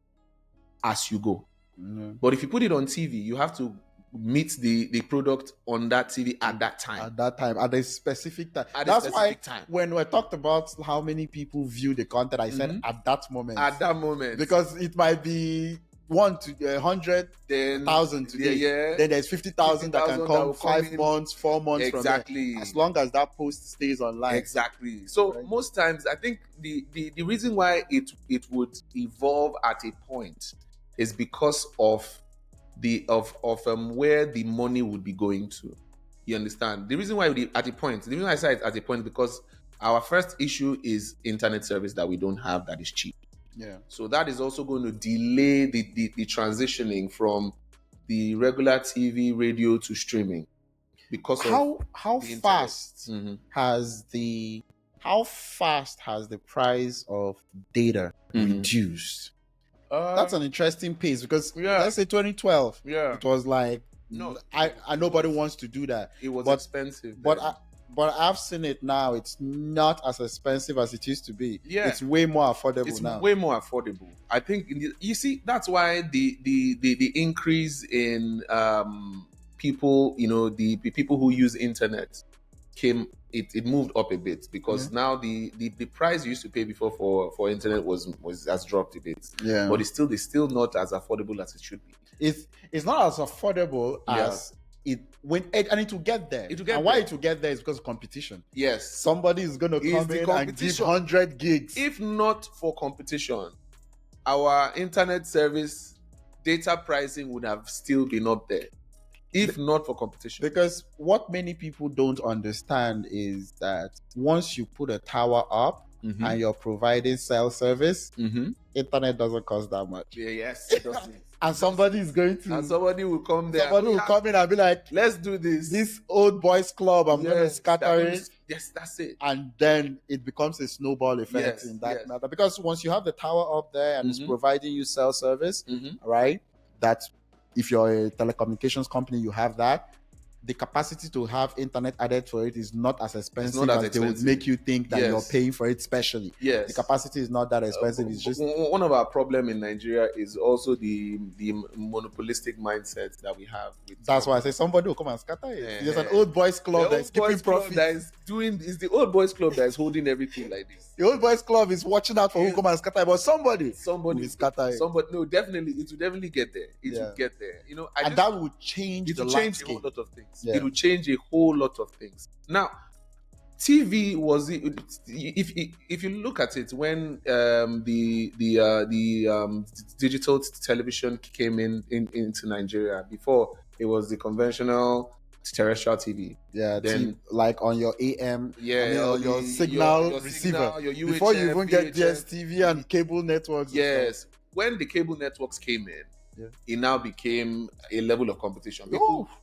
as you go. But if you put it on TV, you have to meet the product on that TV at that time. At a specific time. That's why when we talked about how many people view the content, I said at that moment. At that moment. Because it might be 100,000 today. Then there's 50,000 that can come 5 months, 4 months from there. As long as that post stays online. Exactly. So most times, I think the reason why it would evolve at a point is because of where the money would be going to. You understand? The reason why the reason I say it at a point, because our first issue is internet service that we don't have that is cheap. Yeah. So that is also going to delay the transitioning from the regular TV, radio to streaming. Because how fast has the price of data reduced? That's an interesting pace, because let's say 2012. It was like nobody wants to do that. It was expensive. But I've seen it now. It's not as expensive as it used to be. Yeah, it's way more affordable now. It's way more affordable. I think you see that's why the increase in people, the people who use internet it moved up a bit, because now the price you used to pay before for internet has dropped a bit. Yeah. But it's still not as affordable as it should be. It's not as affordable as it will get there. Why it will get there is because of competition. Yes. Somebody is going to come in and give 100 gigs. If not for competition, our internet service data pricing would have still been up there. If not for competition. Because what many people don't understand is that once you put a tower up and you're providing cell service, internet doesn't cost that much. Yes, it doesn't. And somebody is going to... And somebody will come there. Somebody will come in and be like, let's do this. This old boys club, I'm going to scatter it. Yes, that's it. And then it becomes a snowball effect in that matter. Because once you have the tower up there and it's providing you cell service, right? That's... If you're a telecommunications company, you have that. The capacity to have internet added for it is not as expensive as they would make you think that you're paying for it specially. Yes. The capacity is not that expensive. It's just one of our problems in Nigeria is also the monopolistic mindset that we have. That's why I say somebody will come and scatter it. There's an old boys club that is keeping profit. It's the old boys club that is holding everything like this. The old boys club is watching out for who come and scatter it, but somebody will scatter it. No, definitely, it will definitely get there. It will get there. And that will change the landscape. A whole lot of things. It will change a whole lot of things. Now, TV was, if you look at it, when the digital television came into Nigeria, before it was the conventional terrestrial TV. Yeah, then like on your AM, your signal receiver, your before you even get DSTV and cable networks. Yes, when the cable networks came in, it now became a level of competition.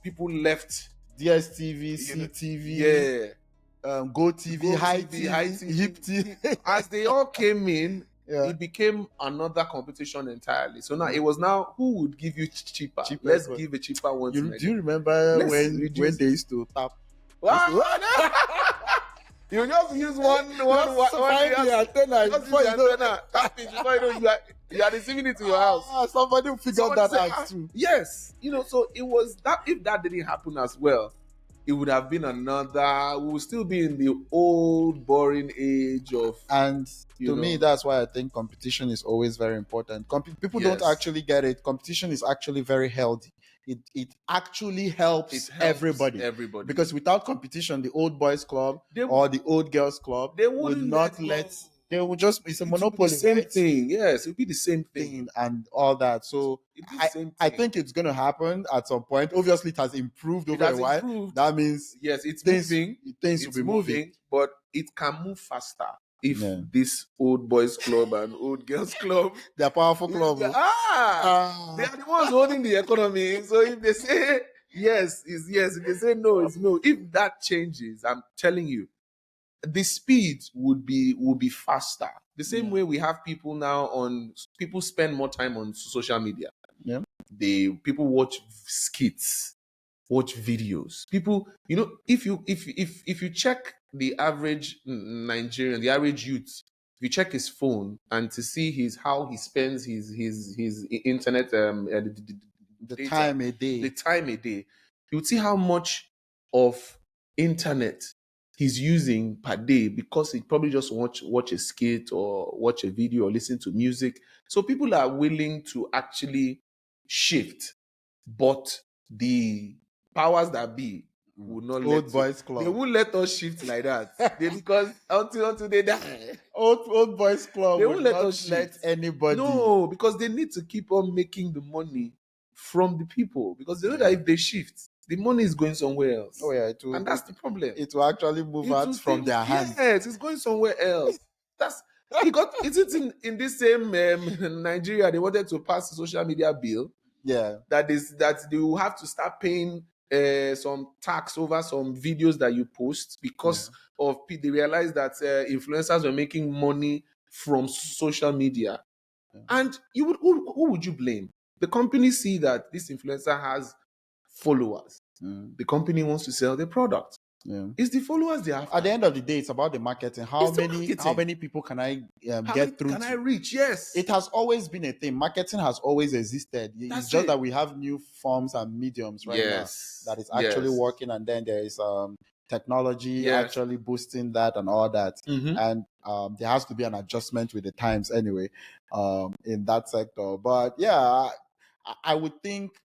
People left DSTV, CTV, Go TV, High TV, Hip TV. As they all came in, it became another competition entirely. So now it was now who would give you cheaper. Let's give a cheaper one. Do you remember when they used to tap? You just use one antenna. Before you know, tap it. Before you know, you are receiving it to your house. Somebody will figure that out too. Yes, so it was that. If that didn't happen as well, it would have been another. We would still be in the old, boring age of. And to me, that's why I think competition is always very important. People don't actually get it. Competition is actually very healthy. It actually helps everybody. Because without competition, the old boys club or the old girls club, they would not let. They would just, it's a monopoly. The same thing. Yes, it would be the same thing and all that. So I think it's going to happen at some point. Obviously, it has improved over a while. That means it's moving. Things will be moving, but it can move faster if this old boys club and old girls club, they're powerful club. They are the ones holding the economy. So if they say yes, it's yes. If they say no, it's no. If that changes, I'm telling you, the speed would be faster. The same way we have people spend more time on social media. Yeah. People watch skits, watch videos. People, if you check the average Nigerian, the average youth, if you check his phone and to see how he spends his internet the time a day, you would see how much of internet he's using per day, because he probably just watch a skit or watch a video or listen to music. So people are willing to actually shift, but the powers that be would not old boys club. They won't let us shift like that. Because until they die, old boys club, they won't let us shift. Anybody. No, because they need to keep on making the money from the people, because they know that if they shift, the money is going somewhere else. Oh yeah, and that's the problem. It will actually move out from their hands. Yes, it's going somewhere else. It's in this same Nigeria. They wanted to pass a social media bill. Yeah, that they will have to start paying some tax over some videos that you post, because they realized that influencers were making money from social media. Yeah. And who would you blame? The company see that this influencer has followers. The company wants to sell their product. It's the followers they have. At the end of the day, it's about the marketing. How many people can I get through? Can I reach? Yes. It has always been a thing. Marketing has always existed. It's just that we have new forms and mediums right now that is actually working, and then there is technology actually boosting that and all that. And there has to be an adjustment with the times anyway in that sector. But yeah, I would think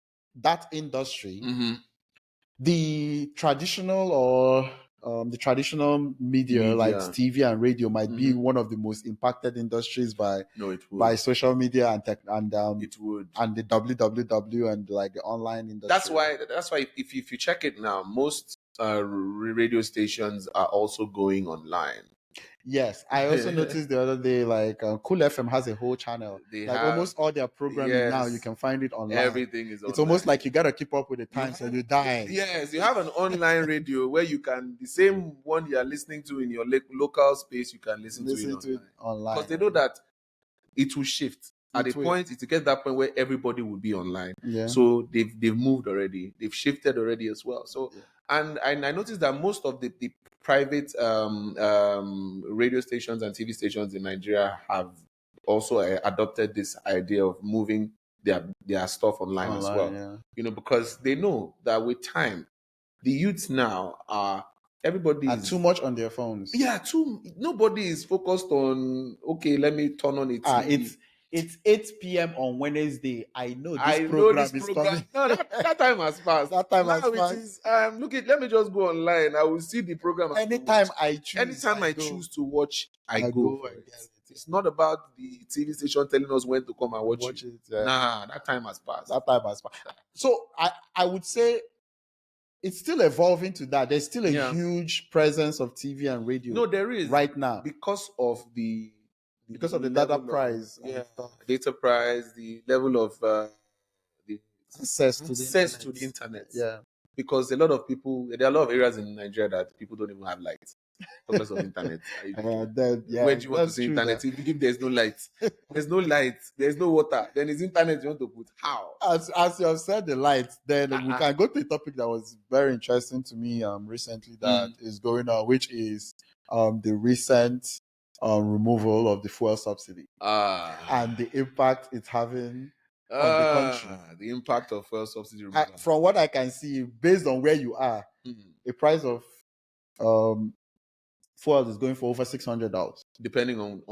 that industry, the traditional media like TV and radio might be one of the most impacted industries by social media and tech and it would, and the www and like the online industry. That's why if you check it now, most radio stations are also going online. Yes, I also noticed the other day, like Cool FM has a whole channel. Almost all their programming now, you can find it online. Everything is online. It's almost like you gotta keep up with the times and you die. Yes, you have an online radio where you can, the same one you are listening to in your local space, you can listen to it online. Because they know that it will shift. At a point, it will get that point where everybody will be online. Yeah. So they've moved already. They've shifted already as well. So and I noticed that most of the private radio stations and TV stations in Nigeria have also adopted this idea of moving their stuff online as well. Yeah. Because they know that with time, the youths now everybody is too much on their phones. Yeah, nobody is focused on, okay, let me turn on it. It's 8 p.m. on Wednesday. I know this program is coming. No, that time has passed. That time has passed. Let me just go online. I will see the program. Anytime I choose to watch, I go. It's not about the TV station telling us when to come and watch it. Nah, that time has passed. So I would say it's still evolving to that. There's still a huge presence of TV and radio. No, there is right now because of the data price. Data price, the level of access to the internet. Yeah. Because there are a lot of areas in Nigeria that people don't even have lights. Talk less of internet. Where do you want to see internet? If there's no light, there's no water, then it's internet you want to put. How? As you have said the lights, then we can go to a topic that was very interesting to me recently that is going on, which is the recent removal of the fuel subsidy and the impact it's having on the country. The impact of fuel subsidy removal. From what I can see, based on where you are, the price of fuel is going for over $600. Depending on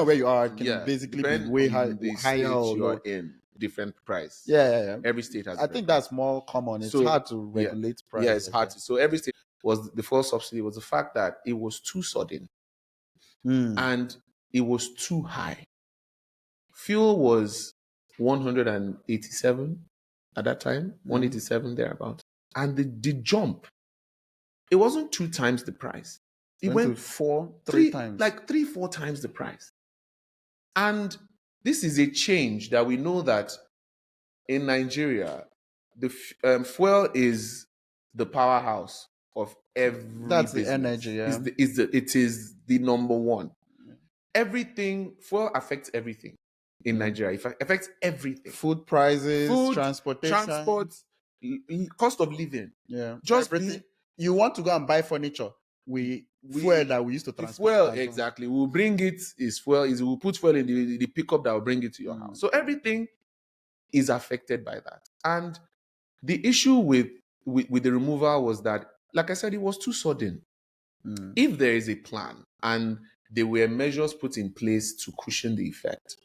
where you are, it can basically be way higher or you are in. Different price. Yeah. Every state has. I think that's more common. It's hard to regulate price. Yeah, it's hard to. So every state was the fuel subsidy was the fact that it was too sudden and it was too high. Fuel was 187 at that time, 187 thereabout, and the jump, it wasn't 2 times the price. It went 3 times, like 3-4 times the price. And this is a change that we know that in Nigeria, the fuel is the powerhouse of every That's business. the energy, yeah. It is the number one. Everything, fuel affects everything in Nigeria. It affects everything. Food prices, transportation, cost of living. Yeah. Just everything. You want to go and buy furniture. Fuel that we used to transport. Fuel, exactly. We'll bring it, we'll put fuel in the pickup that will bring it to your house. So everything is affected by that. And the issue with the removal was that, like I said, it was too sudden. If there is a plan and there were measures put in place to cushion the effect,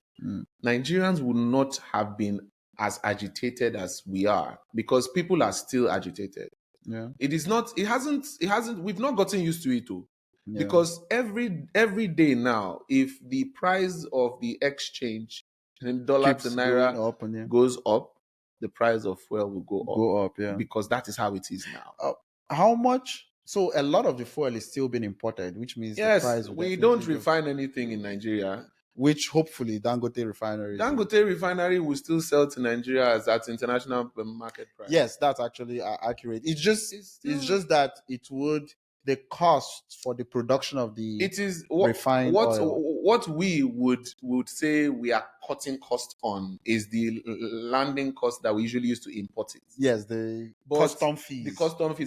Nigerians would not have been as agitated as we are, because people are still agitated. Yeah. It hasn't, we've not gotten used to it too. Yeah. Because every day now, if the price of the exchange in dollar to naira goes up, the price of fuel will go up. Yeah. Because that is how it is now. How much? So a lot of the fuel is still being imported, which means yes, the price we don't refine anything in Nigeria. Which hopefully Dangote refinery will still sell to Nigeria at international market price. Yes, that's actually accurate. It's just that the cost for the production of the refined oil. What we would say we are cutting cost on is the landing cost that we usually use to import it. Yes, the custom fees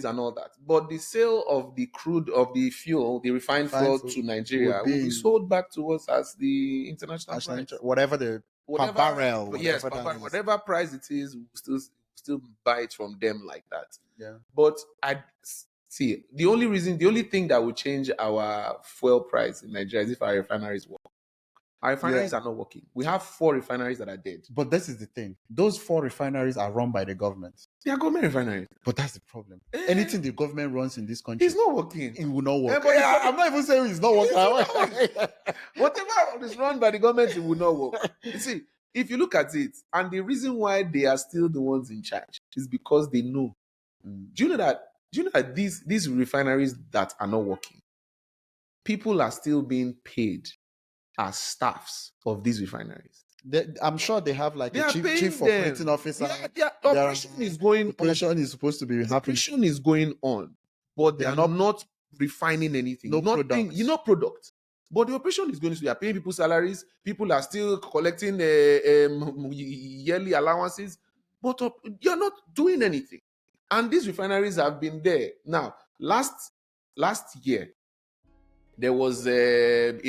and all that. But the sale of the crude, of the fuel, the refined fuel to Nigeria will be sold back to us as the international price. Whatever per barrel. Whatever price it is, we'll still buy it from them like that. Yeah. But see, the only thing that will change our fuel price in Nigeria is if our refineries work. Our refineries are not working. We have 4 refineries that are dead. But this is the thing. Those 4 refineries are run by the government. They are government refineries. But that's the problem. Anything the government runs in this country, it's not working. It will not work. I'm not even saying it's not working. Whatever is run by the government, it will not work. You see, if you look at it, and the reason why they are still the ones in charge is because they know. Do you know that these refineries that are not working, people are still being paid as staffs of these refineries? I'm sure they have like a chief operating officer. Yeah, operation is going on. Operation is supposed to be happening. Operation is going on, but they are not refining anything. Product. But the operation is going to. They are paying people salaries. People are still collecting yearly allowances, but you're not doing anything. And these refineries have been there. Now, last year, there was they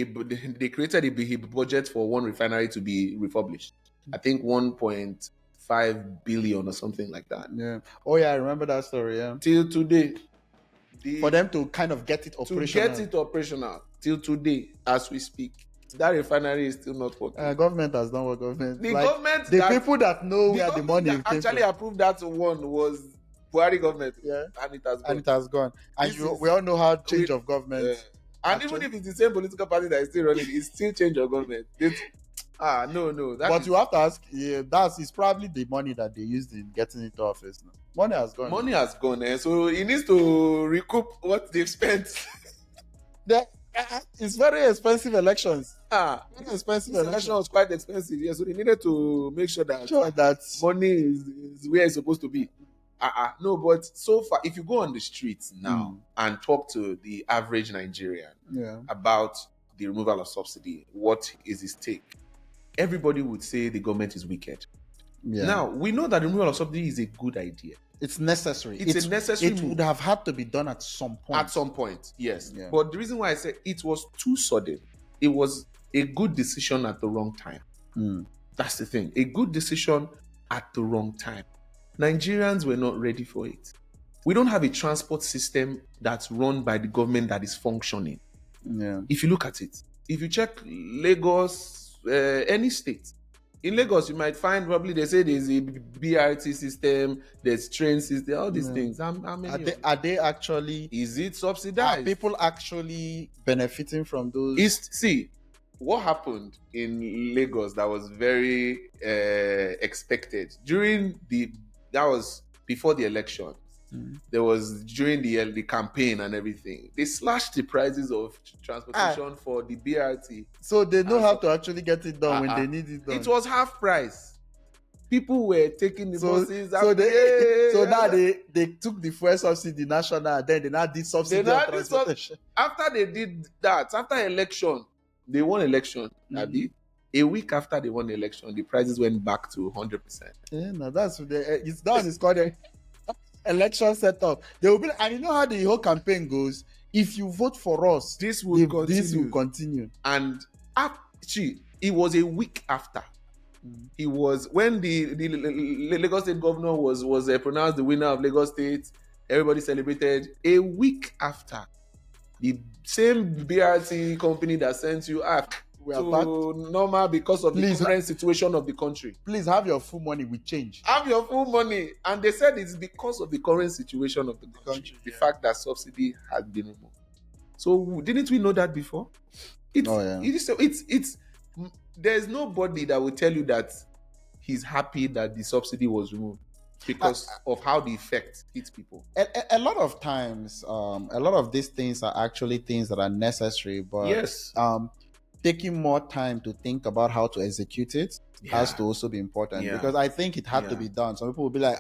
created a budget for one refinery to be refurbished. I think 1.5 billion or something like that. Yeah. Oh yeah, I remember that story. Yeah. Till today, for them to kind of get it operational. Till today, as we speak, that refinery is still not working. Government has done what government. The people that know where the money came from. Actually approved that one was Buhari government. Yeah. And it has gone. And we all know how change of government. And even if it's the same political party that is still running, it's still change of government. No. But you have to ask, it's probably the money that they used in getting into office now. Money has gone. So he needs to recoup what they've spent. It's very expensive elections. Very expensive this election was quite expensive. Yeah, so they needed to make sure that money is where it's supposed to be. No, but so far, if you go on the streets now and talk to the average Nigerian about the removal of subsidy, what is his take? Everybody would say the government is wicked. Now, we know that the removal of subsidy is a good idea. It's necessary. It's a necessary It move. would have had to be done at some point. At some point, yes. But the reason why I said it was too sudden, it was a good decision at the wrong time. That's the thing. A good decision at the wrong time. Nigerians were not ready for it. We don't have a transport system that's run by the government that is functioning. If you look at it, if you check Lagos, any state, in Lagos, you might find probably they say there's a BRT system, there's train system, all these things. How many are they actually? Is it subsidized? Are people actually benefiting from those? See, what happened in Lagos that was very expected that was before the election. There was during the campaign and everything. They slashed the prices of transportation for the BRT. So they know how to actually get it done when they need it done. It was half price. People were taking the buses. So now they took the fuel subsidy national, then they now did subsidy on transportation. After they did that, after election, they won election. A week after they won the election, the prices went back to 100%. Yeah, no, that's it's done. It's called election setup. They will be, and you know how the whole campaign goes. If you vote for us, this will continue. And actually, it was a week after. It was when the Lagos State governor was pronounced the winner of Lagos State. Everybody celebrated. A week after, the same BRT company that sent you we are back to normal because of the current situation of the country. Please have your full money. We change. Have your full money. And they said it's because of the current situation of the country. The fact that subsidy had been removed. So didn't we know that before? There's nobody that will tell you that he's happy that the subsidy was removed because of how the effect hits people. A lot of times, a lot of these things are actually things that are necessary, but taking more time to think about how to execute it has to also be important because I think it had to be done. Some people will be like,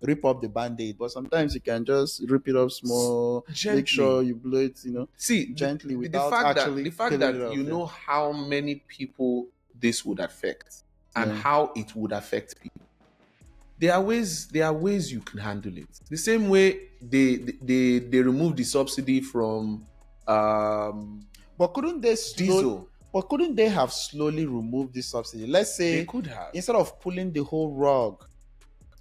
rip up the band-aid, but sometimes you can just rip it up small, gently. Make sure you blow it, gently without the fact that you know how many people this would affect and how it would affect people. There are ways you can handle it. The same way they removed the subsidy from but couldn't they diesel? But couldn't they have slowly removed this subsidy? Let's say they could have, instead of pulling the whole rug,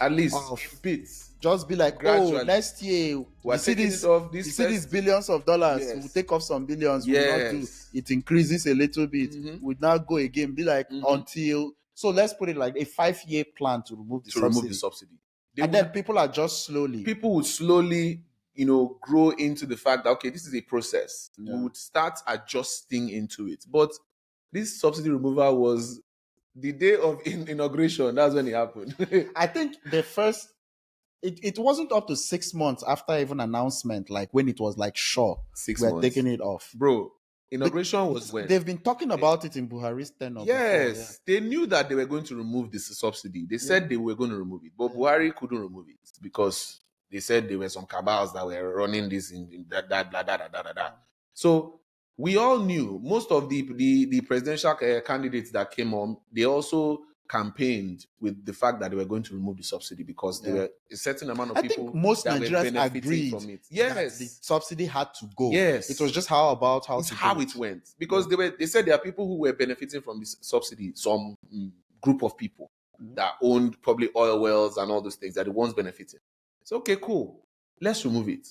at least in bits. Just be like, gradually. Next year we see these billions of dollars. We'll take off some billions. We'll not do it. Increases a little bit. We'll now go again. Be like until. So let's put it like a 5-year plan to remove the subsidy. Then people would slowly, grow into the fact that, okay, this is a process. We would start adjusting into it. But this subsidy removal was the day of inauguration. That's when it happened. I think the first, it wasn't up to 6 months after even announcement, like when it was like, sure, 6 months. We're taking it off. Bro, inauguration was when? They've been talking about it in Buhari's tenure. Yes, they knew that they were going to remove this subsidy. They said they were going to remove it, but Buhari couldn't remove it because they said there were some cabals that were running this in that blah, blah, blah, blah, blah, blah. So we all knew most of the presidential candidates that came on, they also campaigned with the fact that they were going to remove the subsidy because there were a certain amount of people think most that Nigerians were benefiting agreed from it. Yes, the subsidy had to go. Yes, it was just how it went because they said there are people who were benefiting from this subsidy. Some group of people that owned probably oil wells and all those things that the ones benefiting. It's okay, cool. Let's remove it.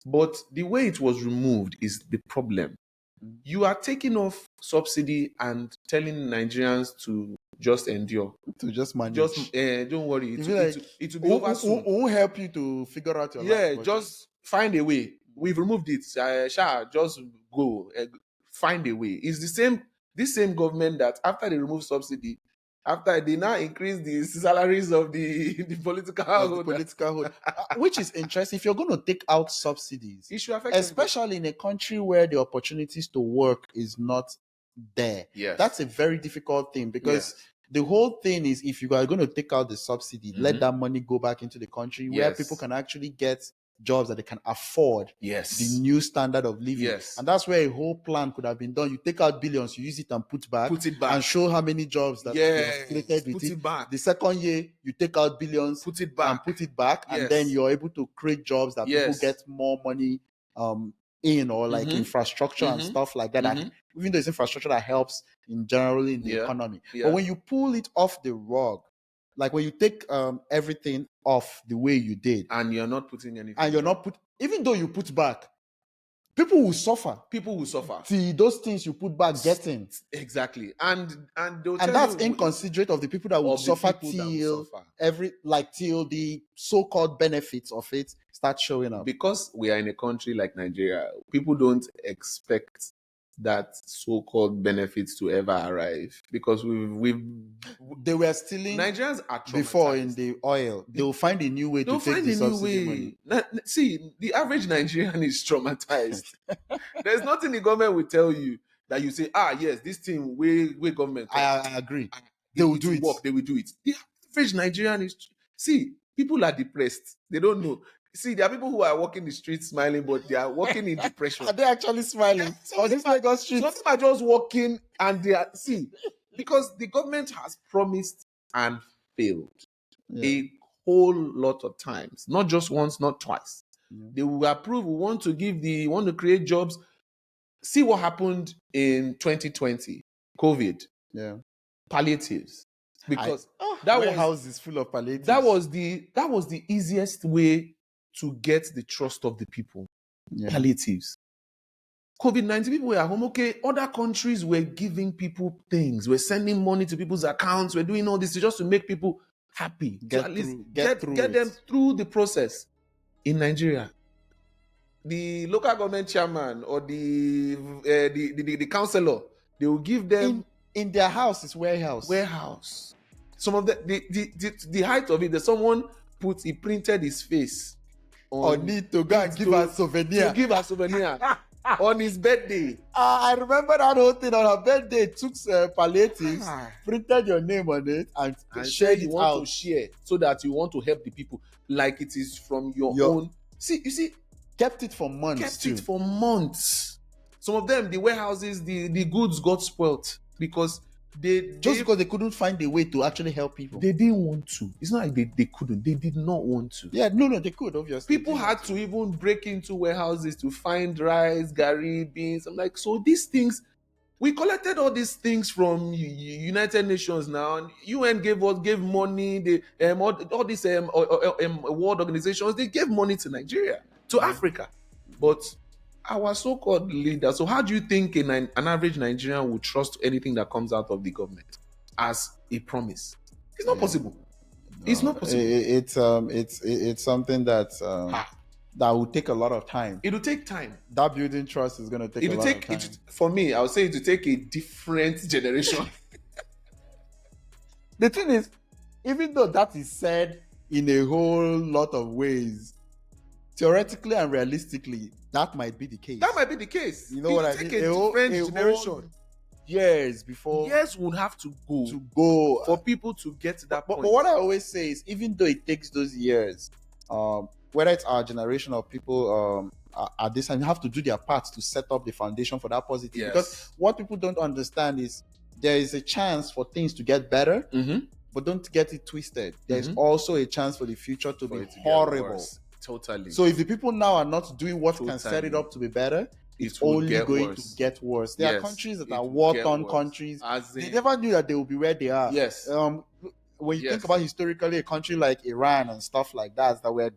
But the way it was removed is the problem. You are taking off subsidy and telling Nigerians to just endure. To just manage. Just don't worry. It will be over soon. Won't help you to figure out your life. Yeah, just find a way. We've removed it. Just go. Find a way. It's this same government that after they remove subsidy, After they now increase the salaries of the political of the holder. political hold, which is interesting. If you're going to take out subsidies, It should affect everybody. especially in a country where the opportunities to work is not there, Yes. that's a very difficult thing, because Yes. the whole thing is, if you are going to take out the subsidy, let Mhm. that money go back into the country where Yes. people can actually get jobs that they can afford Yes. the new standard of living. Yes. And that's where a whole plan could have been done. You take out billions, you use it and put back, Put it back. and show how many jobs that you have Yes. created with Put it. it back. The second year, you take out billions, Put it and back. put it back, and Yes. then you're able to create jobs that people Yes. get more money in, or like Mhm. infrastructure and Mhm. stuff like that. Mhm. Even though it's infrastructure that helps generally in the Yeah. economy. Yeah. But when you pull it off the rug, like when you take everything off the way you did, And you're not putting anything. and you're not put, even though you put back, people will suffer People will suffer. till those things you put back getting. Exactly. And they'll And tell that's you inconsiderate of the people that will of the suffer people that will till suffer. till the so-called benefits of it start showing up. Because we are in a country like Nigeria, people don't expect that so-called benefits to ever arrive, because They were stealing Nigerians are traumatized. before in the oil. They'll find a new way They'll to take find the a new subsidy way. money. See, the average Nigerian is traumatized. There's nothing the government will tell you that you say, yes, this thing we government. I agree. They will do it. Work, they will do it. The average Nigerian is, see, people are depressed. They don't know. See, there are people who are walking the streets smiling, but they are walking in depression. Are they actually smiling? On this Lagos street? Some people are just walking and they are, see, because the government has promised and failed a whole lot of times, not just once, not twice. They will approve, we want to create jobs. See what happened in 2020, COVID. Yeah. Palliatives. Because that warehouse is full of palliatives. That was the easiest way to get the trust of the people. Yeah. Palliatives. COVID-19, people were at home. Okay, other countries were giving people things. We're sending money to people's accounts. We're doing all this just to make people happy. Get to at least through get them through the process. In Nigeria, the local government chairman or the councillor, they will give them in their house is warehouse. Some of the height of it, that someone he printed his face on it to go and give a souvenir. To give a souvenir on his birthday. I remember that whole thing on her birthday. Took palliatives, printed your name on it, and shared you it want out. To share so that you want to help the people, like it is from your own. See, you see, kept it for months. Some of them, the warehouses, the goods got spoilt because because they couldn't find a way to actually help people. They didn't want to. It's not like they couldn't. They did not want to. Yeah, no, they could, obviously. People had to even break into warehouses to find rice, gari, beans. I'm like, so these things, we collected all these things from United Nations now. And UN gave money. All these world organizations, they gave money to Nigeria, to Africa. But our so-called leaders, so how do you think an average Nigerian would trust anything that comes out of the government as a promise? It's not possible. No, it's not possible. It's something that will take a lot of time. It will take time. That building trust is going to take a lot of time. For me, I would say it will take a different generation. The thing is, even though that is said in a whole lot of ways, theoretically and realistically, that might be the case. That might be the case. You know what I mean? A different generation. Years would have to go for people to get to that point. But what I always say is, even though it takes those years, whether it's our generation of people at this time, have to do their part to set up the foundation for that positive. Yes. Because what people don't understand is there is a chance for things to get better, but don't get it twisted. There's also a chance for the future to be horrible. Totally. So if the people now are not doing what can set it up to be better, it's only going to get worse. There are countries that are war-torn countries. They never knew that they would be where they are. Yes. When you think about historically a country like Iran and stuff like that were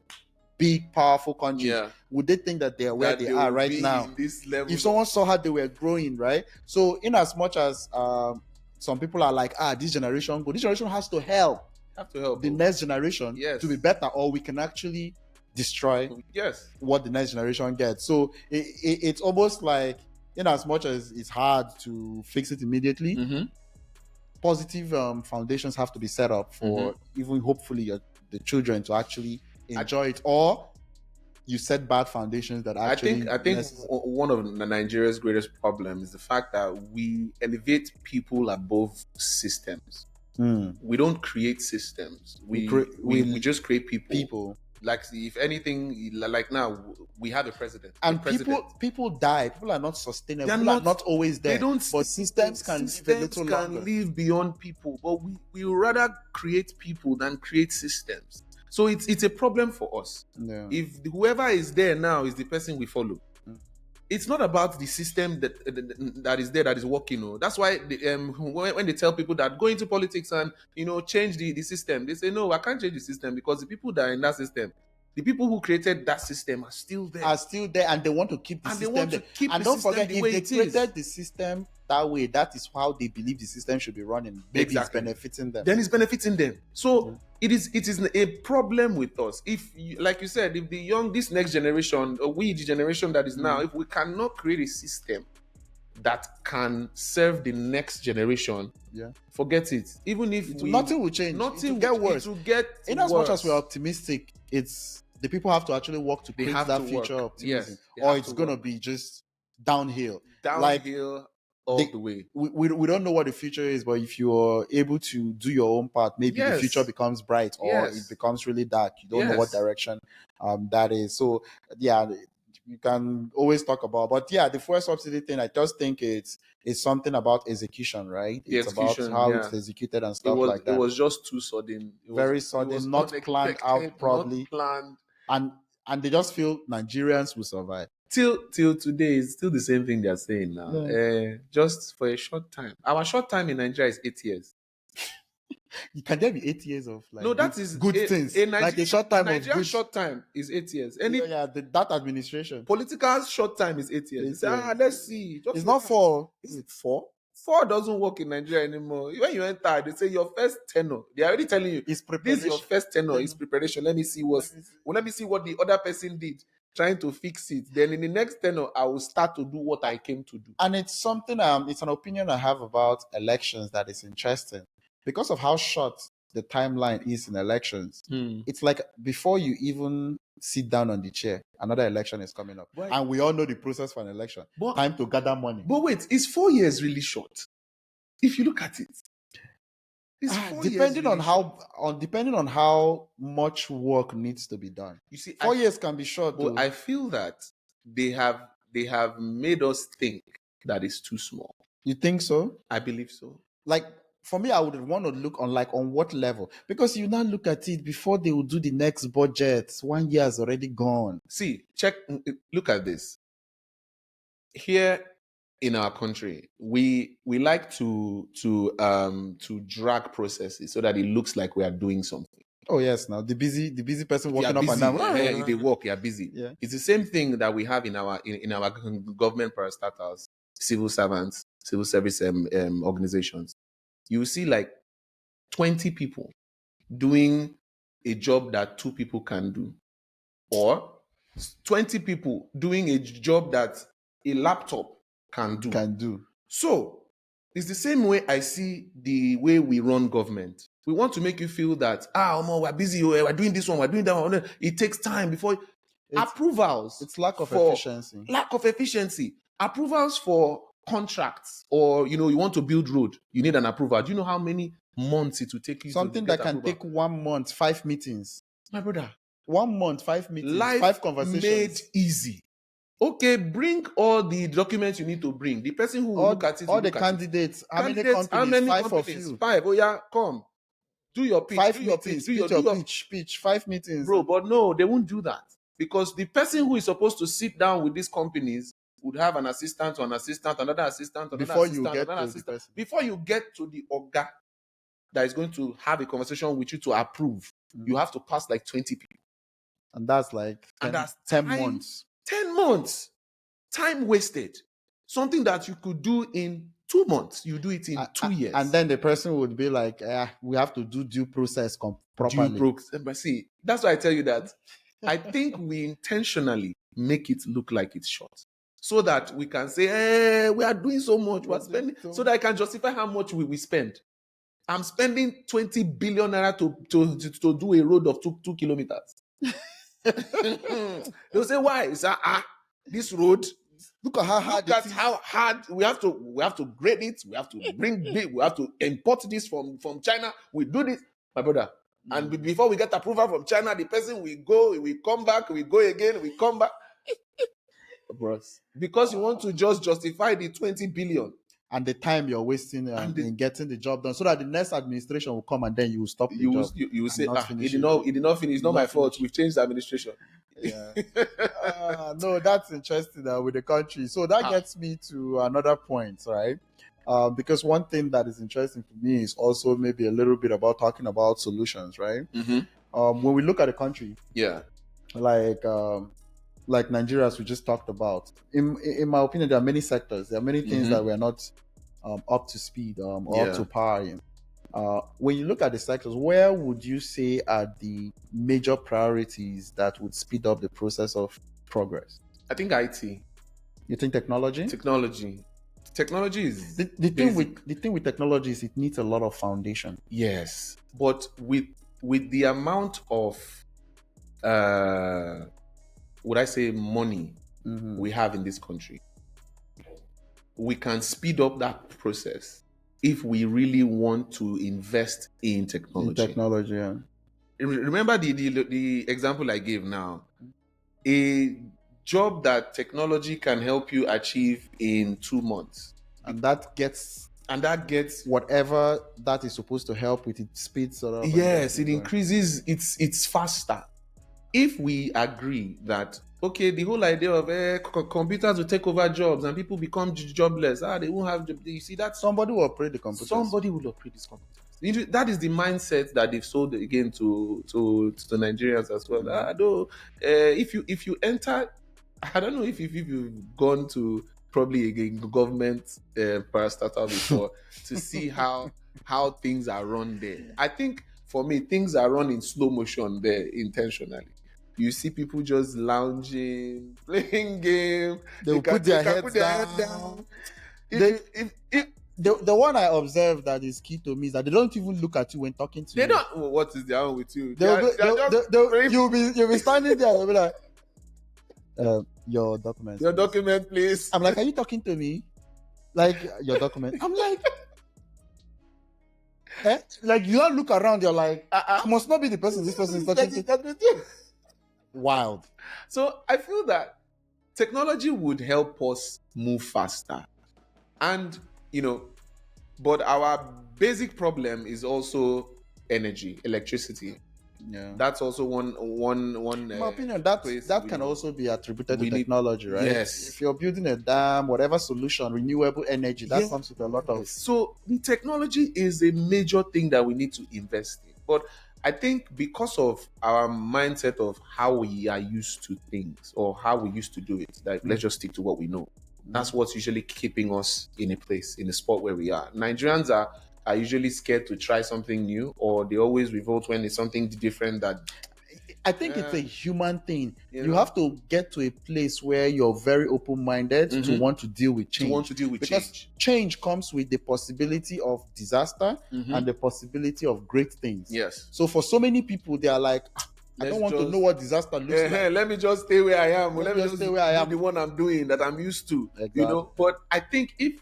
big, powerful countries, would they think that they are where they are right now? This level. If someone saw how they were growing, right? So in as much as some people are like, this generation has to help. The next generation to be better, or we can actually destroy what the next generation gets. So it's almost like, in as much as it's hard to fix it immediately, positive foundations have to be set up for even hopefully the children to actually enjoy it, or you set bad foundations that actually I think one of Nigeria's greatest problems is the fact that we elevate people above systems. We don't create systems. We just create people. Like, if anything, like now we have a president, and people die. People are not sustainable. People are not always there. They don't. But systems can live a little longer. Live beyond people. But we rather create people than create systems. So it's a problem for us. Yeah. If whoever is there now is the person we follow, it's not about the system that is there that is working. No, that's why when they tell people that go into politics and change the system, they say no, I can't change the system because the people that are in that system, the people who created that system are still there, and they want to keep the system there. And don't forget, if they created the system that way, that is how they believe the system should be running. Maybe it's benefiting them. Then it's benefiting them. So it is a problem with us. If, like you said, if this next generation, or we, the generation that is now, if we cannot create a system that can serve the next generation, forget it. Even if nothing will change, nothing will get worse. It will get in as much as we're optimistic, it's the people have to actually work to create that future optimism, or it's gonna be just downhill all the way. We don't know what the future is, but if you're able to do your own part, maybe the future becomes bright, or it becomes really dark. You don't know what direction that is. So you can always talk about, but the fuel subsidy thing, I just think it's something about execution, right? It's about how it's executed and stuff like that. It was just too sudden. Very sudden, not planned out probably. And they just feel Nigerians will survive. Till today, it's still the same thing they're saying now. Just for a short time. Our short time in Nigeria is 8 years. Can there be 8 years of no? That is good things. Like a short time of good. Short time is 8 years. That administration. Political short time is 8 years. Let's see. It's not 4. Is it 4? 4 doesn't work in Nigeria anymore. When you enter, they say your first tenure. They are already telling you this is your first tenure. Is preparation. Let me see what the other person did, trying to fix it. Then in the next tenure, I will start to do what I came to do. And it's something. It's an opinion I have about elections that is interesting. Because of how short the timeline is in elections, it's like before you even sit down on the chair, another election is coming up. And we all know the process for an election. Time to gather money. But wait, is 4 years really short? If you look at it. It's 4 depending on how much work needs to be done. You see, 4 years can be short. But I feel that they have made us think that it's too small. You think so? I believe so. Like, for me, I would want to look on what level, because you now look at it before they will do the next budget. 1 year has already gone. See, look at this. Here in our country, we like to drag processes so that it looks like we are doing something. Oh yes, now the busy person walking up and down. They work, you're busy. Yeah. It's the same thing that we have in our government parastatals, civil servants, civil service organizations. You see like 20 people doing a job that 2 people can do, or 20 people doing a job that a laptop can do. So it's the same way I see the way we run government. We want to make you feel that we're busy, we're doing this one, we're doing that one. It takes time before approvals. It's lack of efficiency. Approvals for contracts, or you want to build road, you need an approval. Do you know how many months it will take you? Something that can take 1 month, 5 meetings. My brother, 1 month, 5 meetings, life 5 conversations. Made easy. Okay, bring all the documents you need to bring. The person who will look at it, all the candidates. How many companies? 5 of you. 5. Oh yeah, come. Do your pitch. 5 meetings. Do your pitch. 5 meetings. Bro, but no, they won't do that, because the person who is supposed to sit down with these companies would have an assistant to an assistant, another assistant, before you get to the person. Before you get to the orga that is going to have a conversation with you to approve, you have to pass like 20 people. And that's like 10 months. 10 months. Time wasted. Something that you could do in 2 months, you do it in 2 years. And then the person would be like, we have to do due process properly. But see, that's why I tell you that I think we intentionally make it look like it's short, so that we can say, we are doing so much, we're spending, so that I can justify how much we spend. I'm spending 20 billion naira to do a road of 2 kilometers. They'll say, why? It's this road. Look at how hard Look at how hard we have to grade it. We have to we have to import this from China. We do this, my brother. And before we get approval from China, the person will go, we come back, we go again, we come back. Bros. Because you want to just justify the 20 billion. And the time you're wasting in getting the job done, so that the next administration will come and then you will stop the job. You will say, it did not finish. It's not my fault. We've changed the administration. Yeah. No, that's interesting with the country. So that gets me to another point, right? Because one thing that is interesting for me is also maybe a little bit about talking about solutions, right? Mm-hmm. When we look at the country, like Nigeria, as we just talked about, in my opinion, there are many sectors. There are many things that we're not up to speed or up to par in. When you look at the sectors, where would you say are the major priorities that would speed up the process of progress? I think IT. You think technology? Technology is the thing with technology is it needs a lot of foundation. Yes, but with the amount of would I say money we have in this country, we can speed up that process if we really want to invest in technology. Yeah. Remember the example I gave now. A job that technology can help you achieve in 2 months. And that gets whatever that is supposed to help with, it speeds up. Yes, it increases, it's faster. If we agree that, okay, the whole idea of computers will take over jobs and people become jobless, they won't have jobs. You see that? Somebody will operate the computers. Somebody will operate these computers. That is the mindset that they've sold again to the Nigerians as well. If you enter, I don't know if you've gone to probably a government parastatal before to see how things are run there. I think for me, things are run in slow motion there intentionally. You see people just lounging, playing game. They will put their heads down. The one I observed that is key to me is that they don't even look at you when talking to you. They don't. What is their own with you? You'll be standing there. They'll be like, your document. Your document, please. I'm like, are you talking to me? Like, your document. I'm like, like you don't look around. You're like, I must not be the person this person is talking to. Wild. So I feel that technology would help us move faster, and but our basic problem is also energy, electricity. Yeah, that's also one. In my opinion, that can also be attributed to technology, right? Yes. If you're building a dam, whatever solution, renewable energy, that comes with a lot of. So the technology is a major thing that we need to invest in, but I think because of our mindset of how we are used to things or how we used to do it, like let's just stick to what we know. That's what's usually keeping us in a spot where we are. Nigerians are usually scared to try something new, or they always revolt when it's something different. That I think it's a human thing. You have to get to a place where you're very open-minded to want to deal with change. Because change comes with the possibility of disaster and the possibility of great things. Yes. So for so many people, they are like, I don't want to know what disaster looks like. Let me just stay where I am. Let me just stay where I am. The one I'm doing that I'm used to. Exactly. But I think if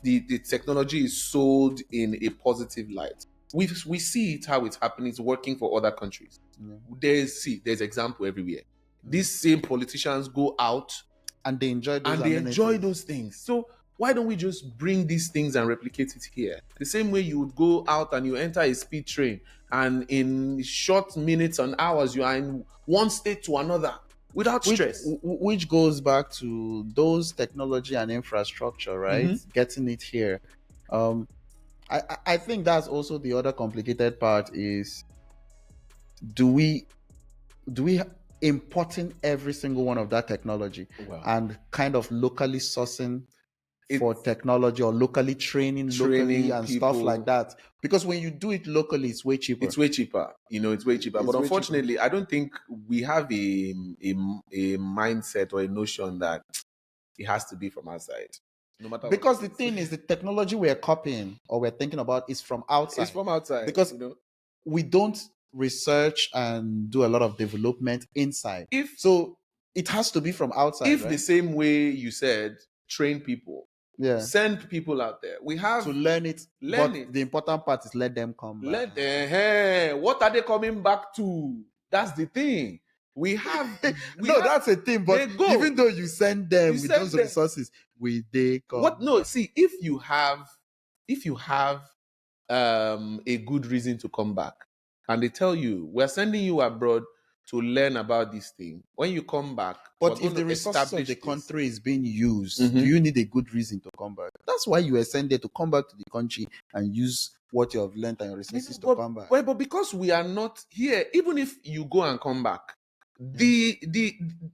the technology is sold in a positive light, we see it how it's happening. It's working for other countries. There's example everywhere. These same politicians go out and they enjoy those things. So why don't we just bring these things and replicate it here? The same way you would go out and you enter a speed train, and in short minutes and hours you are in one state to another without stress. Which goes back to those technology and infrastructure, right? Getting it here. I think that's also the other complicated part is, do we importing every single one of that technology and kind of locally sourcing for technology, or locally training locally and people, stuff like that? Because when you do it locally, it's way cheaper. It's way cheaper. But unfortunately, I don't think we have a mindset or a notion that it has to be from outside. no matter what Because it the is. thing is, the technology we're copying or we're thinking about is from outside. It's from outside, Because we don't research and do a lot of development inside. So it has to be from outside. If right? the same way you said, train people, Yeah. send people out there. We have to learn it. learn But it. the important part is let them come back. What are they coming back to? That's the thing. We have that's a thing. But even though you send them with those resources, will they come? What? No, see, if you have a good reason to come back, and they tell you we're sending you abroad to learn about this thing. When you come back, but if the resources of the country is being used, do you need a good reason to come back? That's why you were sent there, to come back to the country and use what you have learned and your resources to come back. Well, but because we are not here, even if you go and come back, the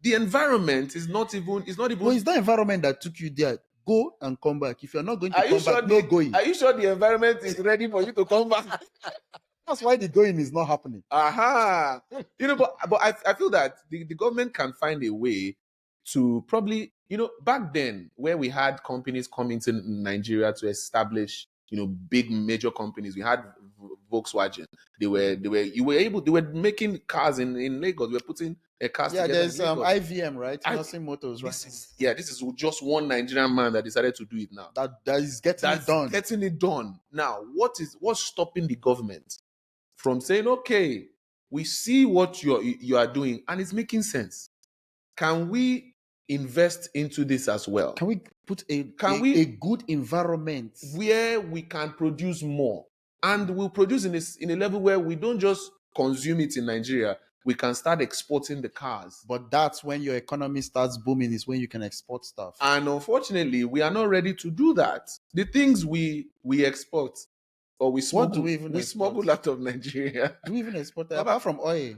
environment is not even. Well, it's the environment that took you there. Go and come back. If you're not going to come back, no going. Are you sure the environment is ready for you to come back? That's why the going is not happening. Aha. But I feel that the government can find a way to probably, back then where we had companies come into Nigeria to establish, big major companies. We had Volkswagen. They were making cars in Lagos. We were putting cars together. There's IVM, right? Nothing Motors, right? This is just one Nigerian man that decided to do it now. That is getting it done. Now, what's stopping the government from saying, okay, we see what you are doing and it's making sense. Can we invest into this as well? Can we put a good environment where we can produce more, and we'll produce in a level where we don't just consume it in Nigeria, we can start exporting the cars. But that's when your economy starts booming, is when you can export stuff. And unfortunately, we are not ready to do that. The things we export or we smuggle, what do we even smuggle out of Nigeria. Do we even export that? Apart from oil,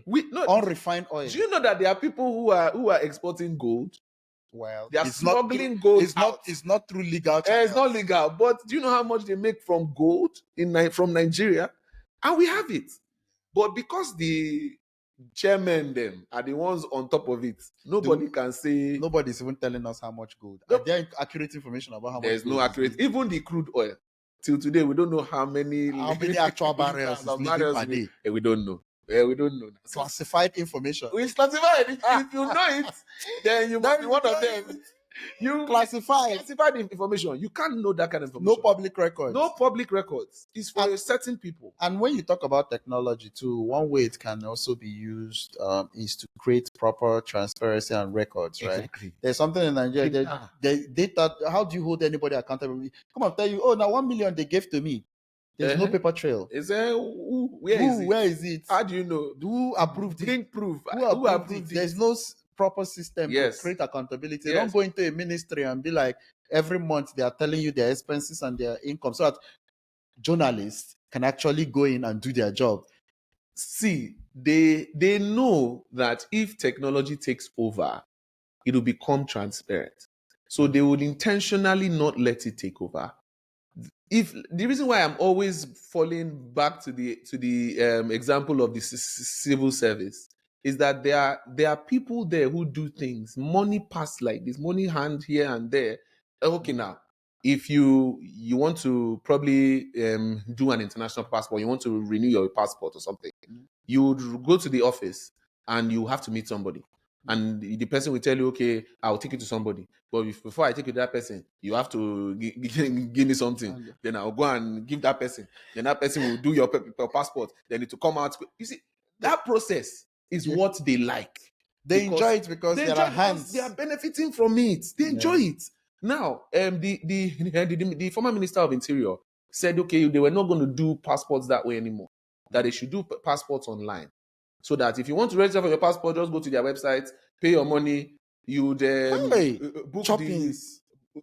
unrefined oil. Do you know that there are people who are exporting gold? Well, they are smuggling gold. It's not through legal channels. It's not legal, but do you know how much they make from gold from Nigeria? And we have it, but because the chairmen them are the ones on top of it, nobody can say. Nobody's even telling us how much gold. Are there accurate information about how much? There's no accurate. Even the crude oil. Till today, we don't know how many actual barrels per day. We don't know. We don't know. Classified information. It's classified. If you know it, then you must be one of them. You classified information. You can't know that kind of information. No public records. No public records. It's for certain people. And when you talk about technology too, one way it can also be used is to create proper transparency and records, right? Exactly. There's something in Nigeria. Data. How do you hold anybody accountable? Come and tell you, oh, now 1 million they gave to me. There's no paper trail. Is there? Where is it? How do you know? Who approved it? Bring proof. Who approved it? There's no proper system to create accountability. They don't go into a ministry and be like, every month they are telling you their expenses and their income, so that journalists can actually go in and do their job. See, they know that if technology takes over, it will become transparent. So they would intentionally not let it take over. If the reason why I'm always falling back to the example of the civil service is that there are people there who do things, money pass like this, money hand here and there. Okay, now if you want to probably do an international passport, you want to renew your passport or something, you would go to the office and you have to meet somebody. And the person will tell you, okay, I'll take you to somebody. But before I take you to that person, you have to give me something. Then I'll go and give that person. Then that person will do your passport. Then it will come out. You see, that process is what they like. They enjoy it because there are hands. They are benefiting from it. They enjoy it. Now, the former Minister of Interior said, okay, they were not going to do passports that way anymore. That they should do passports online. So that if you want to register for your passport, just go to their website, pay your money. You would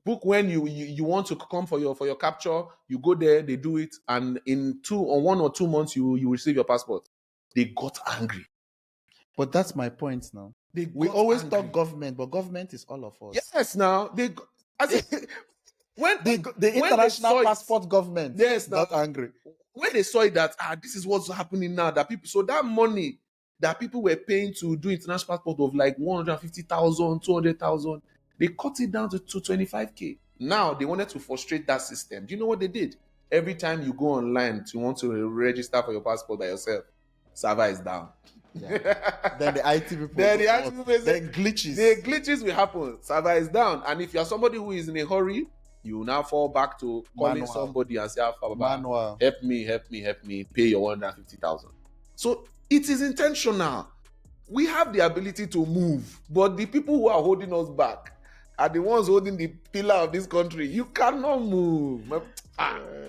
book when you want to come for your capture. You go there, they do it, and in 1 or 2 months you receive your passport. They got angry. But that's my point now. We always talk government, but government is all of us. Yes, now when the international passport government got angry. When they saw it that this is what's happening now, that people, so that money that people were paying to do international passport of like 150,000, 200,000, they cut it down to 25K. Now they wanted to frustrate that system. Do you know what they did? Every time you go online to want to register for your passport by yourself, server is down. Yeah. Then the IT people. Then the IT people say, then glitches. The glitches will happen. Server is down. And if you're somebody who is in a hurry, you will now fall back to calling Manual. somebody and say, Manual. help me, pay your 150,000. So it is intentional. We have the ability to move, but the people who are holding us back are the ones holding the pillar of this country. You cannot move.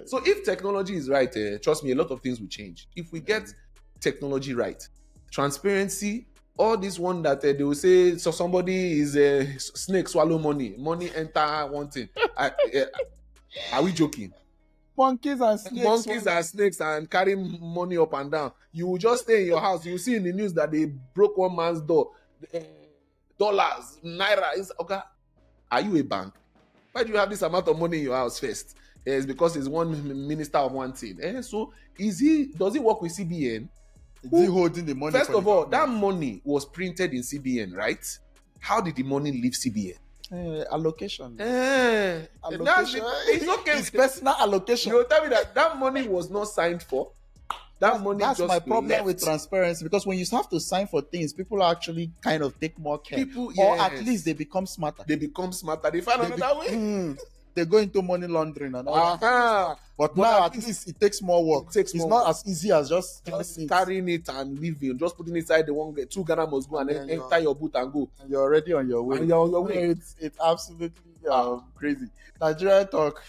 So if technology is right, trust me, a lot of things will change. If we get technology right, transparency, all this one that they will say, so somebody is a snake swallow money enter one thing. Are we joking? Monkeys and snakes and carry money up and down. You will just stay in your house. You see in the news that they broke one man's door. Dollars, naira. Okay. Are you a bank? Why do you have this amount of money in your house first? It's because he's one minister of one thing. So does he work with CBN? Is he holding the money? First of all, that money was printed in CBN, right? How did the money leave CBN? Allocation. Allocation. It's okay. It's personal allocation. You tell me that money was not signed for. That's my problem with transparency, because when you have to sign for things, people actually kind of take more care. Or at least they become smarter. They find another way. They go into money laundering and all that. But now at least it takes more work. It's not as easy as just carrying it and leaving. Just putting it inside the 2 Ghana must go and then enter your boot and go. And you're already on your way. It's absolutely crazy. Nigerian talk,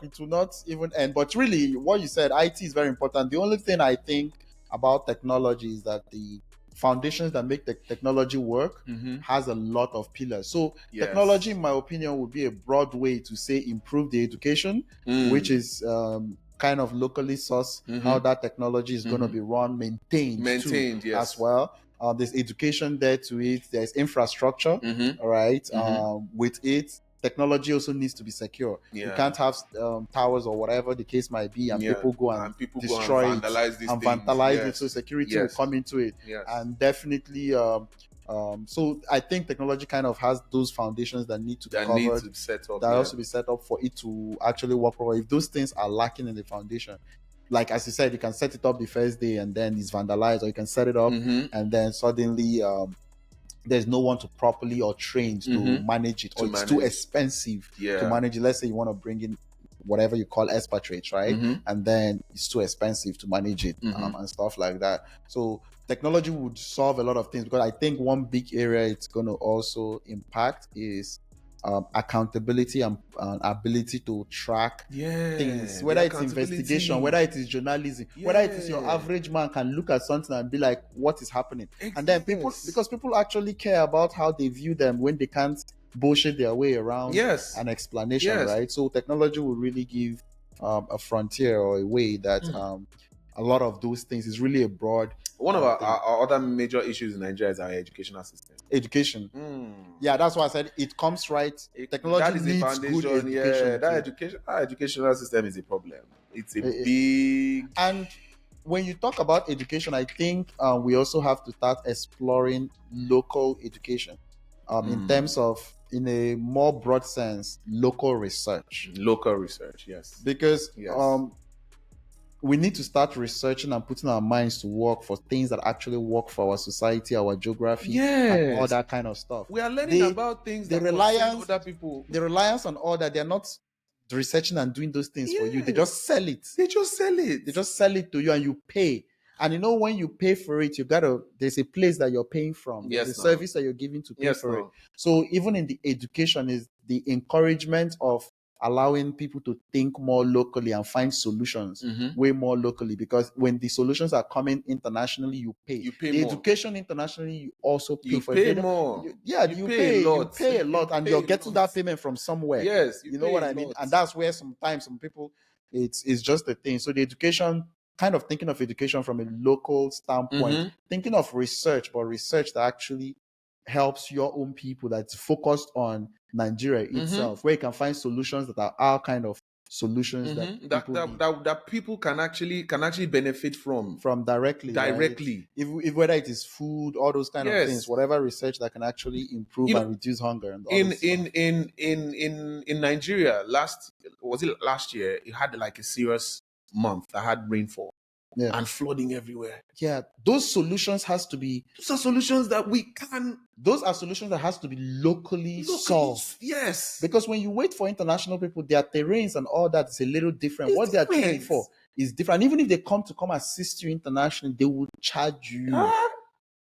it will not even end. But really, what you said, IT is very important. The only thing I think about technology is that the foundations that make the technology work has a lot of pillars. So technology, in my opinion, would be a broad way to say improve the education, which is kind of locally sourced how that technology is going to be run, maintained too, as well. There's education there to it. There's infrastructure, all right. With it, technology also needs to be secure. You can't have towers or whatever the case might be, and people go and destroy it and vandalize it. So security will come into it, and definitely. So I think technology kind of has those foundations that need to be covered, that has to be set up for it to actually work properly. If those things are lacking in the foundation, like as you said, you can set it up the first day and then it's vandalized, or you can set it up and then suddenly there's no one to properly or trained to manage it, or it's too expensive to manage it. Let's say you want to bring in whatever you call expatriates, right? And then it's too expensive to manage it and stuff like that. So technology would solve a lot of things, because I think one big area it's going to also impact is accountability and ability to track things, whether it's investigation, whether it is journalism, whether it is your average man can look at something and be like, what is happening? And then because people actually care about how they view them when they can't bullshit their way around an explanation, right? So technology will really give a frontier or a way that a lot of those things is really a broad. One of our other major issues in Nigeria is our educational system. Education. Yeah, that's why I said it comes right. Technology needs good education. Our educational system is a problem. It's a big. And when you talk about education, I think we also have to start exploring local education in terms of, in a more broad sense, local research. Yes. Because we need to start researching and putting our minds to work for things that actually work for our society, our geography, and all that kind of stuff. We are learning about things that other people. The reliance on all that, they're not researching and doing those things for you. They just sell it. They just sell it to you and you pay. And you know, when you pay for it, there's a place that you're paying from. There's a service that you're giving to pay for it. So even in the education is the encouragement of allowing people to think more locally and find solutions way more locally, because when the solutions are coming internationally, you pay the more. Education internationally, you also pay for it. More. You pay a lot, and you're getting that payment from somewhere. You know what I mean? And that's where sometimes some people, it's just a thing. So the education, kind of thinking of education from a local standpoint, thinking of research, but research that actually helps your own people, that's focused on Nigeria itself, where you can find solutions that are our kind of solutions Mhm. that people need That people can actually benefit from from directly, right? directly. If whether it is food, all those kind of things, Yes. whatever research that can actually improve You and know, reduce hunger and all in those stuff. in Nigeria, last year, it had like a serious month that had rainfall Yeah. and flooding everywhere. Yeah. Those solutions has to be Those are solutions that we can those are solutions that has to be locally solved. Yes. Because when you wait for international people, their terrains and all that is a little different. It's What they are trained different. for is different. Even if they come assist you internationally, they will charge you. Ah,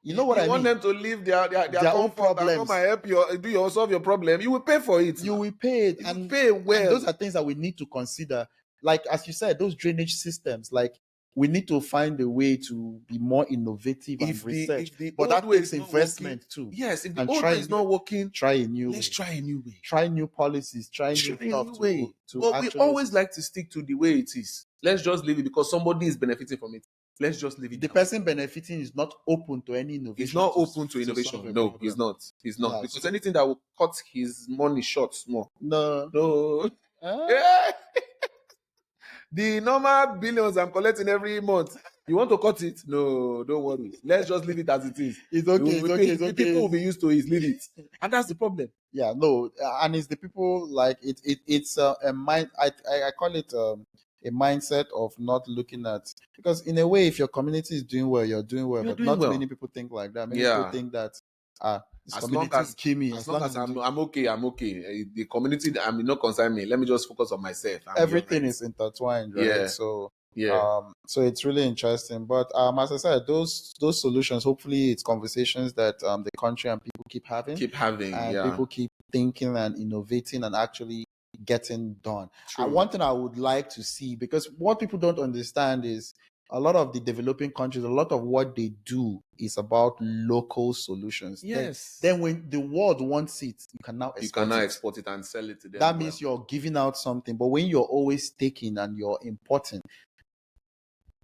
You know what I want mean? them to leave their own comfort and problems. come and help you solve your problem. You will pay for it. You will pay it. You And will pay well. And those are things that we need to consider. Like, as you said, those drainage systems, like, we need to find a way to be more innovative and research. But that takes investment too. Yes, if the And old way is not working, try a new let's way. try a new way. Try new policies, try new Try a stuff new way. to But we actually always like to stick to the way it is. Let's just leave it because somebody is benefiting from it. Let's just leave it. the person benefiting is not open to any innovation. He's not open to solve innovation. a No, problem. he's not. He's not. Yeah, Because so- anything that will cut his money short small. No. Yeah. The normal billions I'm collecting every month. You want to cut it? No, don't worry. Let's just leave it as it is. It's okay. It's okay. People will be used to it. Leave it. And that's the problem. Yeah, no, and it's the people like it's a mind. I call it a mindset of not looking at, because in a way, if your community is doing well, you're doing well. You're But doing not well. many people think like that. Many Yeah. people think that this As community long as will kill me. as long as I'm okay, I'm okay. The community, I mean, not concern me. Let me just focus on myself. Everything is intertwined, right? Yeah. So Yeah. so it's really interesting. But as I said, those solutions, hopefully it's conversations that the country and people keep having. And yeah. people keep thinking and innovating and actually getting done. True. And one thing I would like to see, because what people don't understand is a lot of the developing countries, a lot of what they do is about local solutions. Yes. Then when the world wants it, you can now export it and sell it to them. That means you're giving out something. But when you're always taking and you're importing,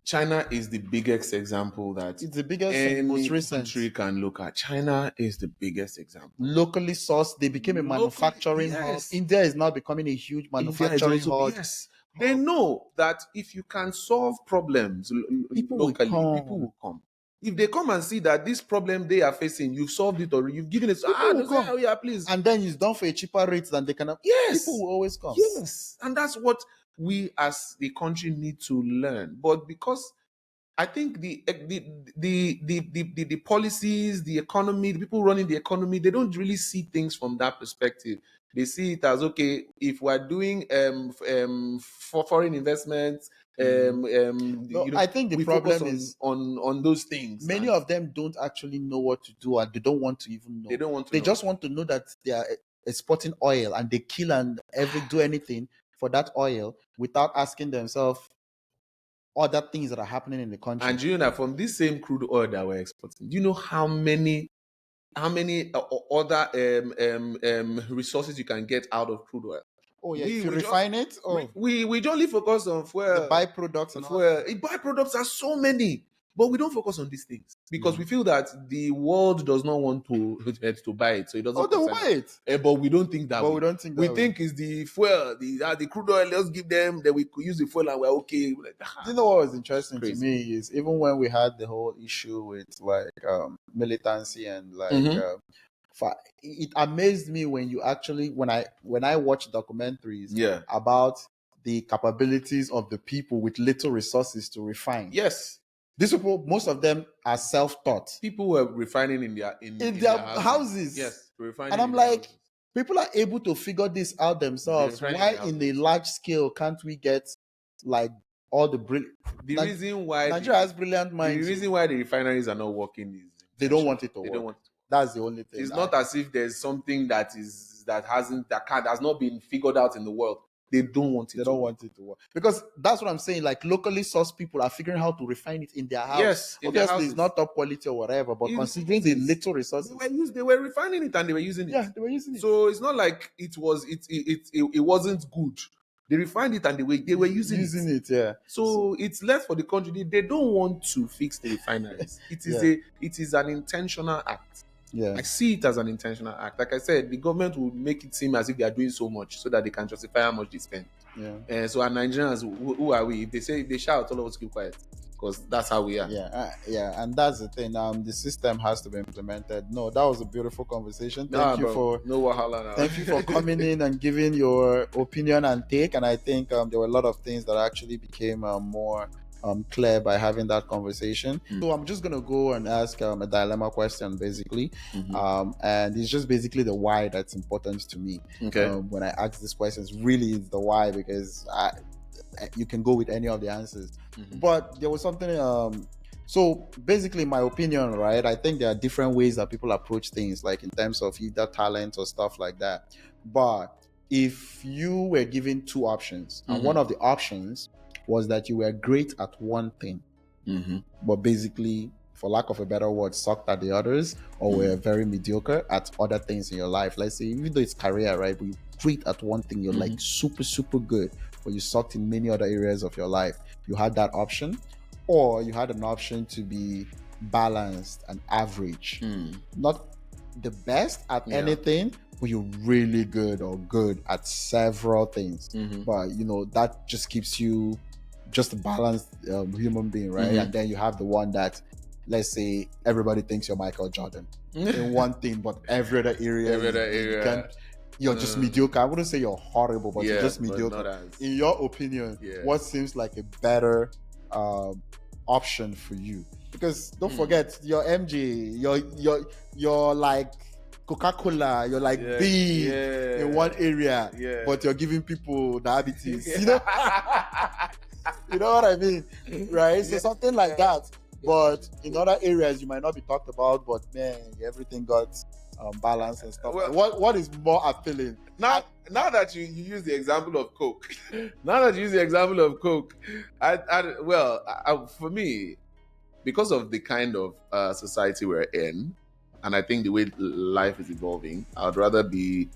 China is the biggest example that it's the biggest and most recent country can look at. China is the biggest example. Locally sourced, they became a manufacturing hub. India is now becoming a huge manufacturing hub. Yes. They know that if you can solve problems people locally, will people will come. If they come and see that this problem they are facing, you've solved it or you've given it, yeah, please. And then it's done for a cheaper rate than they can. Yes. People will always come. Yes. And that's what we as the country need to learn. But because I think the policies, the economy, the people running the economy, they don't really see things from that perspective. They see it as, okay, if we're doing for foreign investments, I think the problem is on those things. Many of them don't actually know what to do, and they don't want to even know. They don't want to. They just want to know that they are exporting oil, and they kill and do anything for that oil without asking themselves other things that are happening in the country. And you know that from this same crude oil that we're exporting, do you know how many other resources you can get out of crude oil? Oh yeah, if you refine it. We only focus on fuel. The byproducts and fuel. Byproducts are so many, but we don't focus on these things because we feel that the world does not want to buy it, so it doesn't. They'll buy it. But we don't think that. We don't think that. We think it's the fuel, the crude oil. Let's give them. Then we could use the fuel and we're okay. Do you know what was interesting to me is even when we had the whole issue with like militancy and like. It amazed me when you actually when I watch documentaries about the capabilities of the people with little resources to refine. Yes. These people, most of them are self-taught. People were refining in their houses. Yes, refining. And I'm like, people are able to figure this out themselves. Why in a large scale can't we get like all the reason why Nigeria has brilliant minds. The reason why the refineries are not working is they don't want it to work. That's the only thing. It's not as if there's something that has not been figured out in the world. They don't want it. They don't want it to work because that's what I'm saying. Like locally sourced people are figuring how to refine it in their house. Yes, obviously it's not top quality or whatever, but considering the little resources, they were refining it and they were using it. Yeah, they were using it. So it's not like it wasn't good. They refined it and they were using it. Yeah. So it's left for the country. They don't want to fix the refineries. It is an intentional act. Yeah. I see it as an intentional act. Like I said, the government will make it seem as if they are doing so much so that they can justify how much they spend. Yeah. And so, our Nigerians, who are we? If they say, if they shout, all of us keep quiet, because that's how we are. Yeah, and that's the thing. The system has to be implemented. No, that was a beautiful conversation. Nah, Thank you bro, for no wahala now. Thank you for coming in and giving your opinion and take. And I think there were a lot of things that actually became more clear by having that conversation. So I'm just going to go and ask a dilemma question, basically. And it's just basically the why that's important to me. Okay. When I ask these questions, really it's the why, because you can go with any of the answers. But there was something... So basically, my opinion, right? I think there are different ways that people approach things, like in terms of either talent or stuff like that. But if you were given two options, and one of the options was that you were great at one thing, but basically, for lack of a better word, sucked at the others, or were very mediocre at other things in your life. Let's say, even though it's career, right? But you're great at one thing, you're like super, super good, but you sucked in many other areas of your life. You had that option. Or you had an option to be balanced and average. Not the best at anything, but you're really good or good at several things. But, that just keeps you just a balanced human being, right? And then you have the one that, let's say, everybody thinks you're Michael Jordan in one thing, but every other area, you're just mediocre. I wouldn't say you're horrible, but you're just mediocre. In your opinion, what seems like a better option for you? Because don't forget, you're MJ, you're like Coca-Cola, you're like big in one area, but you're giving people diabetes. You know what I mean, right? So something like that. But in other areas, you might not be talked about, but man, everything got balance and stuff. Well, what is more appealing? Now that you use the example of Coke, for me, because of the kind of society we're in, and I think the way life is evolving, I would rather be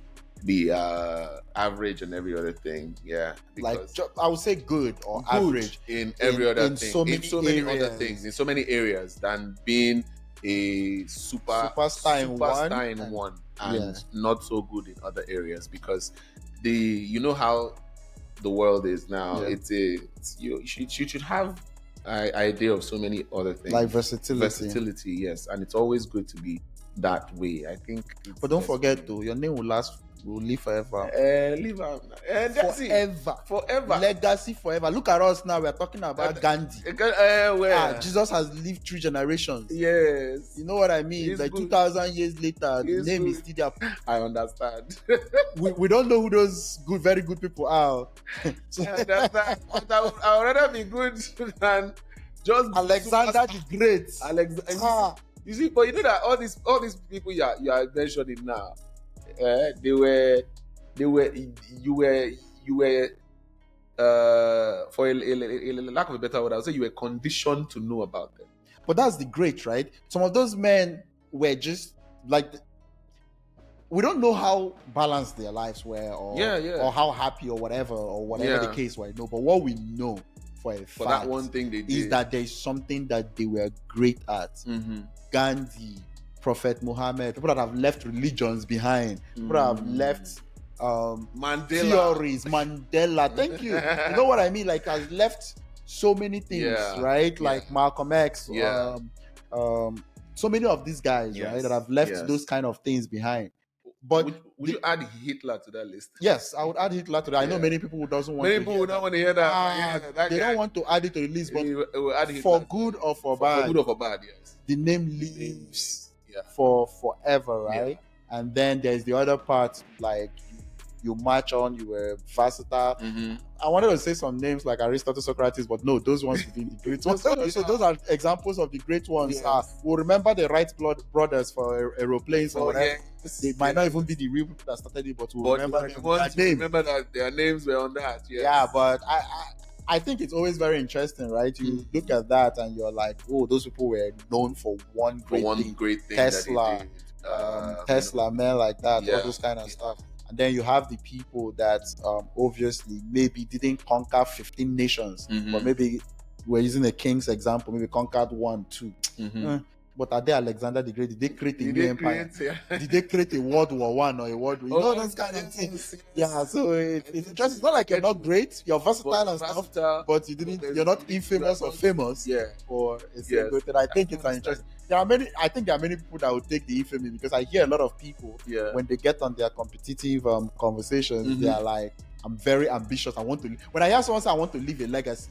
average and every other thing. Yeah, like I would say good or average in every other thing, so many other things, in so many areas, than being a superstar in one and not so good in other areas. Because how the world is now. You should have an idea of so many other things, like versatility. Yes, and it's always good to be that way, I think. But don't forget though, your name will live forever. Forever. Legacy forever. Look at us now. We're talking about Gandhi. Jesus has lived 3 generations. Yes. You know what I mean? It's like good. 2,000 years later, the name is still there. I understand. we don't know who those very good people are. I understand. But I would rather be good than just Alexander the Great. You see, but you know that all these people you are mentioning now, you were for a lack of a better word, I would say you were conditioned to know about them. But that's the great, right? Some of those men were just like, we don't know how balanced their lives were, or how happy or whatever the case was. No, but what we know for a fact, that one thing they did, is that there is something that they were great at. Gandhi, Prophet Muhammad, people that have left religions behind, people that have left theories, Mandela, thank you. You know what I mean? Like, has left so many things, right? Like Malcolm X, so many of these guys, right, that have left those kind of things behind. But would you add Hitler to that list? Yes, I would add Hitler to that. I know many people who don't want to hear that. They don't want to add it to the list, but for good or for bad. For good or for bad, yes. The name lives for forever, right? Yeah. And then there's the other part, like you march on, you were versatile. I wanted to say some names like Aristotle, Socrates, but no, those ones have been the great ones. So those are examples of the great ones. We'll remember the Wright brothers for aeroplanes or whatever. They might not even be the real people that started it, but we'll remember their names. Remember that their names were on that. Yes. Yeah, but I think it's always very interesting, right? You look at that and you're like, oh, those people were known for one great thing. Tesla, men like that, all those kind of stuff. And then you have the people that obviously maybe didn't conquer 15 nations, but maybe we're using a king's example, maybe conquered 1, 2. But are they Alexander the Great? Did they create a new empire? Yeah. Did they create a World War One or a World War? You know those kind of things. Yeah, so it's just, it's not like you're not great, you're versatile and stuff, but you're not infamous or famous for a single thing. I think it's an interesting. I think there are many people that would take the infamy, because I hear a lot of people when they get on their competitive conversations, they are like, I'm very ambitious. When I hear someone say I want to leave a legacy,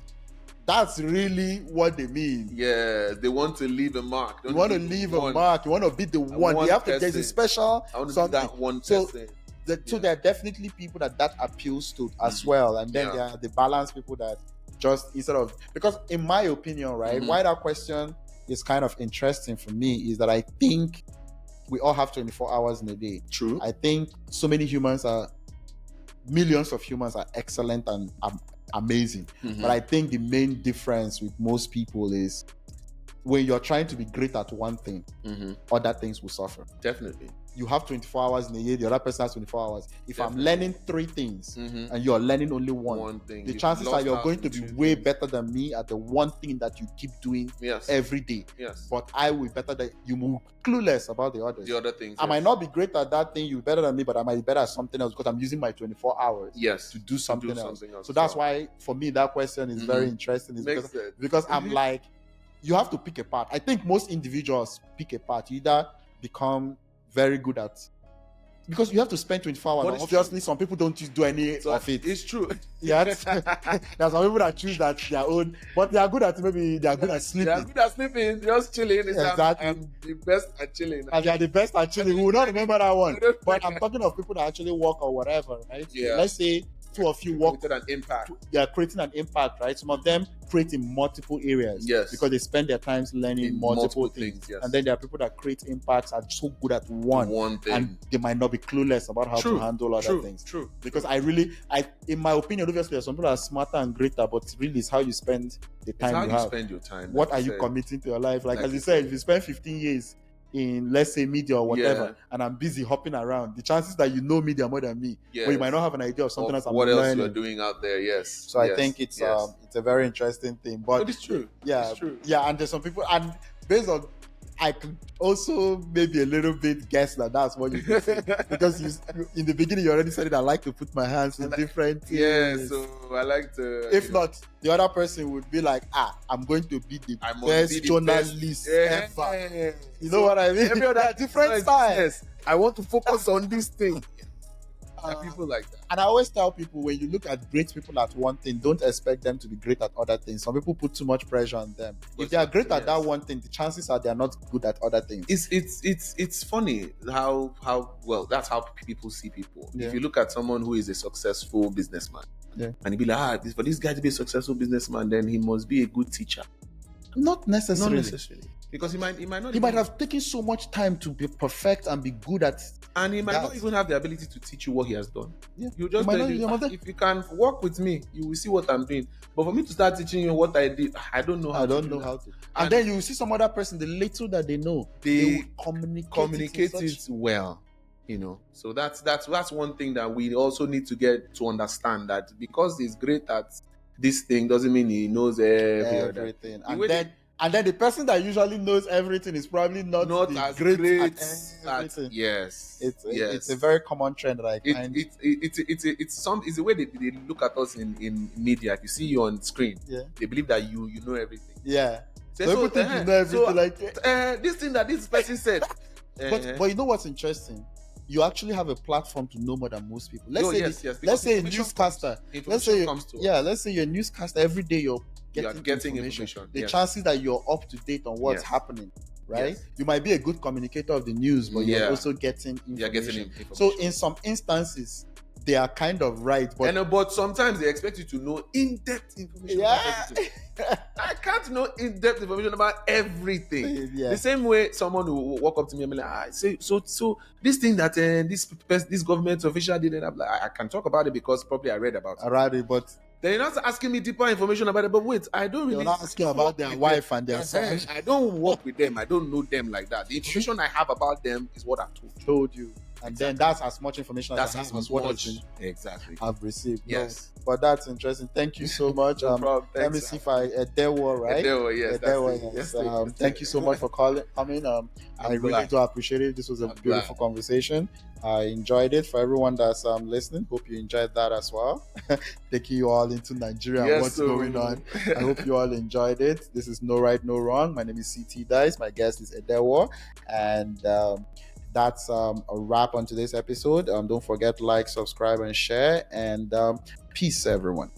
that's really what they mean. Yeah, they want to leave a mark. You want to leave a mark. You want to be the one. You have to. There's a special. I want to be that one person. So there are definitely people that appeals to as well, and then there are the balanced people that just, instead of, because in my opinion, right, why that question is kind of interesting for me is that I think we all have 24 hours in a day. True. I think millions of humans are excellent and amazing. But I think the main difference with most people is when you're trying to be great at one thing, other things will suffer. Definitely. You have 24 hours in a year, the other person has 24 hours. If I'm learning 3 things and you're learning only one thing, the chances are you're going to be way better than me at the one thing that you keep doing every day. Yes. But I will be better than you, will be clueless about the others. The other things. I might not be great at that thing, you're better than me, but I might be better at something else because I'm using my 24 hours to do something else. So that's why, for me, that question is very interesting. Because I'm like, you have to pick a part. I think most individuals pick a part. You either become very good at, because you have to spend 24 hours. Obviously, some people don't do any of it. It's true. Yeah, there's some people that choose that their own, but they are good at, maybe they are good at sleeping. They are good at sleeping, just chilling. Exactly. I'm the best at chilling. And they are the best at chilling. We will not remember that one. But I'm talking of people that actually work or whatever, right? Yeah. Let's say 2 of you work. Creating an impact. They are creating an impact, right? Some of them create in multiple areas. Yes. Because they spend their time learning multiple things. Yes. And then there are people that create impacts, are so good at one thing, and they might not be clueless about how to handle other things. True. Because in my opinion, obviously, there are some people that are smarter and greater, but really it's how you spend the time you have. Spend your time. What are you committing to your life? Like as you said, if you spend 15 years in, let's say, media or whatever, and I'm busy hopping around, the chances that you know media more than me, but you might not have an idea of something else. What else you're doing out there? Yes. So I think it's a very interesting thing. But it's true. Yeah, it's true. Yeah, and there's some people, and based on, I could also maybe a little bit guess that that's what you think. Because in the beginning you already said it. I like to put my hands in different things. Yeah, so I like to. If not, the other person would be like, I'm going to be the best journalist ever. You know what I mean? Every other different styles. I want to focus on this thing. People like that. And I always tell people, when you look at great people at one thing, don't expect them to be great at other things. Some people put too much pressure on them. If they are great at that one thing, the chances are they are not good at other things. It's funny how well, that's how people see people. Yeah. If you look at someone who is a successful businessman, and you be like, for this guy to be a successful businessman, then he must be a good teacher. Not necessarily. Because he might have taken so much time to be perfect and be good at, and he might not even have the ability to teach you what he has done. Yeah. You just if you can work with me, you will see what I'm doing. But for me to start teaching you what I did, I don't know how to. And then you will see some other person, the little that they know, they will communicate it well. You know, so that's one thing that we also need to get to understand, that because he's great at this thing doesn't mean he knows everything. And then the person that usually knows everything is probably not as great at everything. Yes. It's a very common trend that I find. It's the way they look at us in media. If you see you on screen, they believe that you know everything. Yeah. So people think you know everything. This thing that this person said. But you know what's interesting? You actually have a platform to know more than most people. Let's say a newscaster. Let's say you're a newscaster. Every day you're getting information. The chances that you're up to date on what's happening, right? Yes. You might be a good communicator of the news, but you're also getting information. You're getting information. So in some instances, they are kind of right, but sometimes they expect you to know in-depth information. Yeah. I can't know in-depth information about everything. Yeah. The same way someone will walk up to me and be like, so this thing that this government official did, and I'm like, I can talk about it because probably I read about it. But they're not asking me deeper information about it. But wait, I don't really. They're not asking about their wife and their son. I don't work with them. I don't know them like that. The information I have about them is what I've told you. And then Exactly. that's as much information as That's I as have on what has much. been Exactly. I've received. No, Yes. but that's interesting. Thank you so much. No problem. Let me Thanks. see if I EDEWOR, right? EDEWOR, yes, that's EDEWOR, it. yes. Yes, Thank you so much for coming. I I'm really glad. do appreciate it. This was a I'm beautiful glad. conversation. I enjoyed it. For everyone that's listening, hope you enjoyed that as well. Taking you all into Nigeria and Yes, what's going on. I hope you all enjoyed it. This is No Right, No Wrong. My name is CT Dice. My guest is EDEWOR. And that's a wrap on today's episode. Don't forget to like, subscribe, and share. And peace, everyone.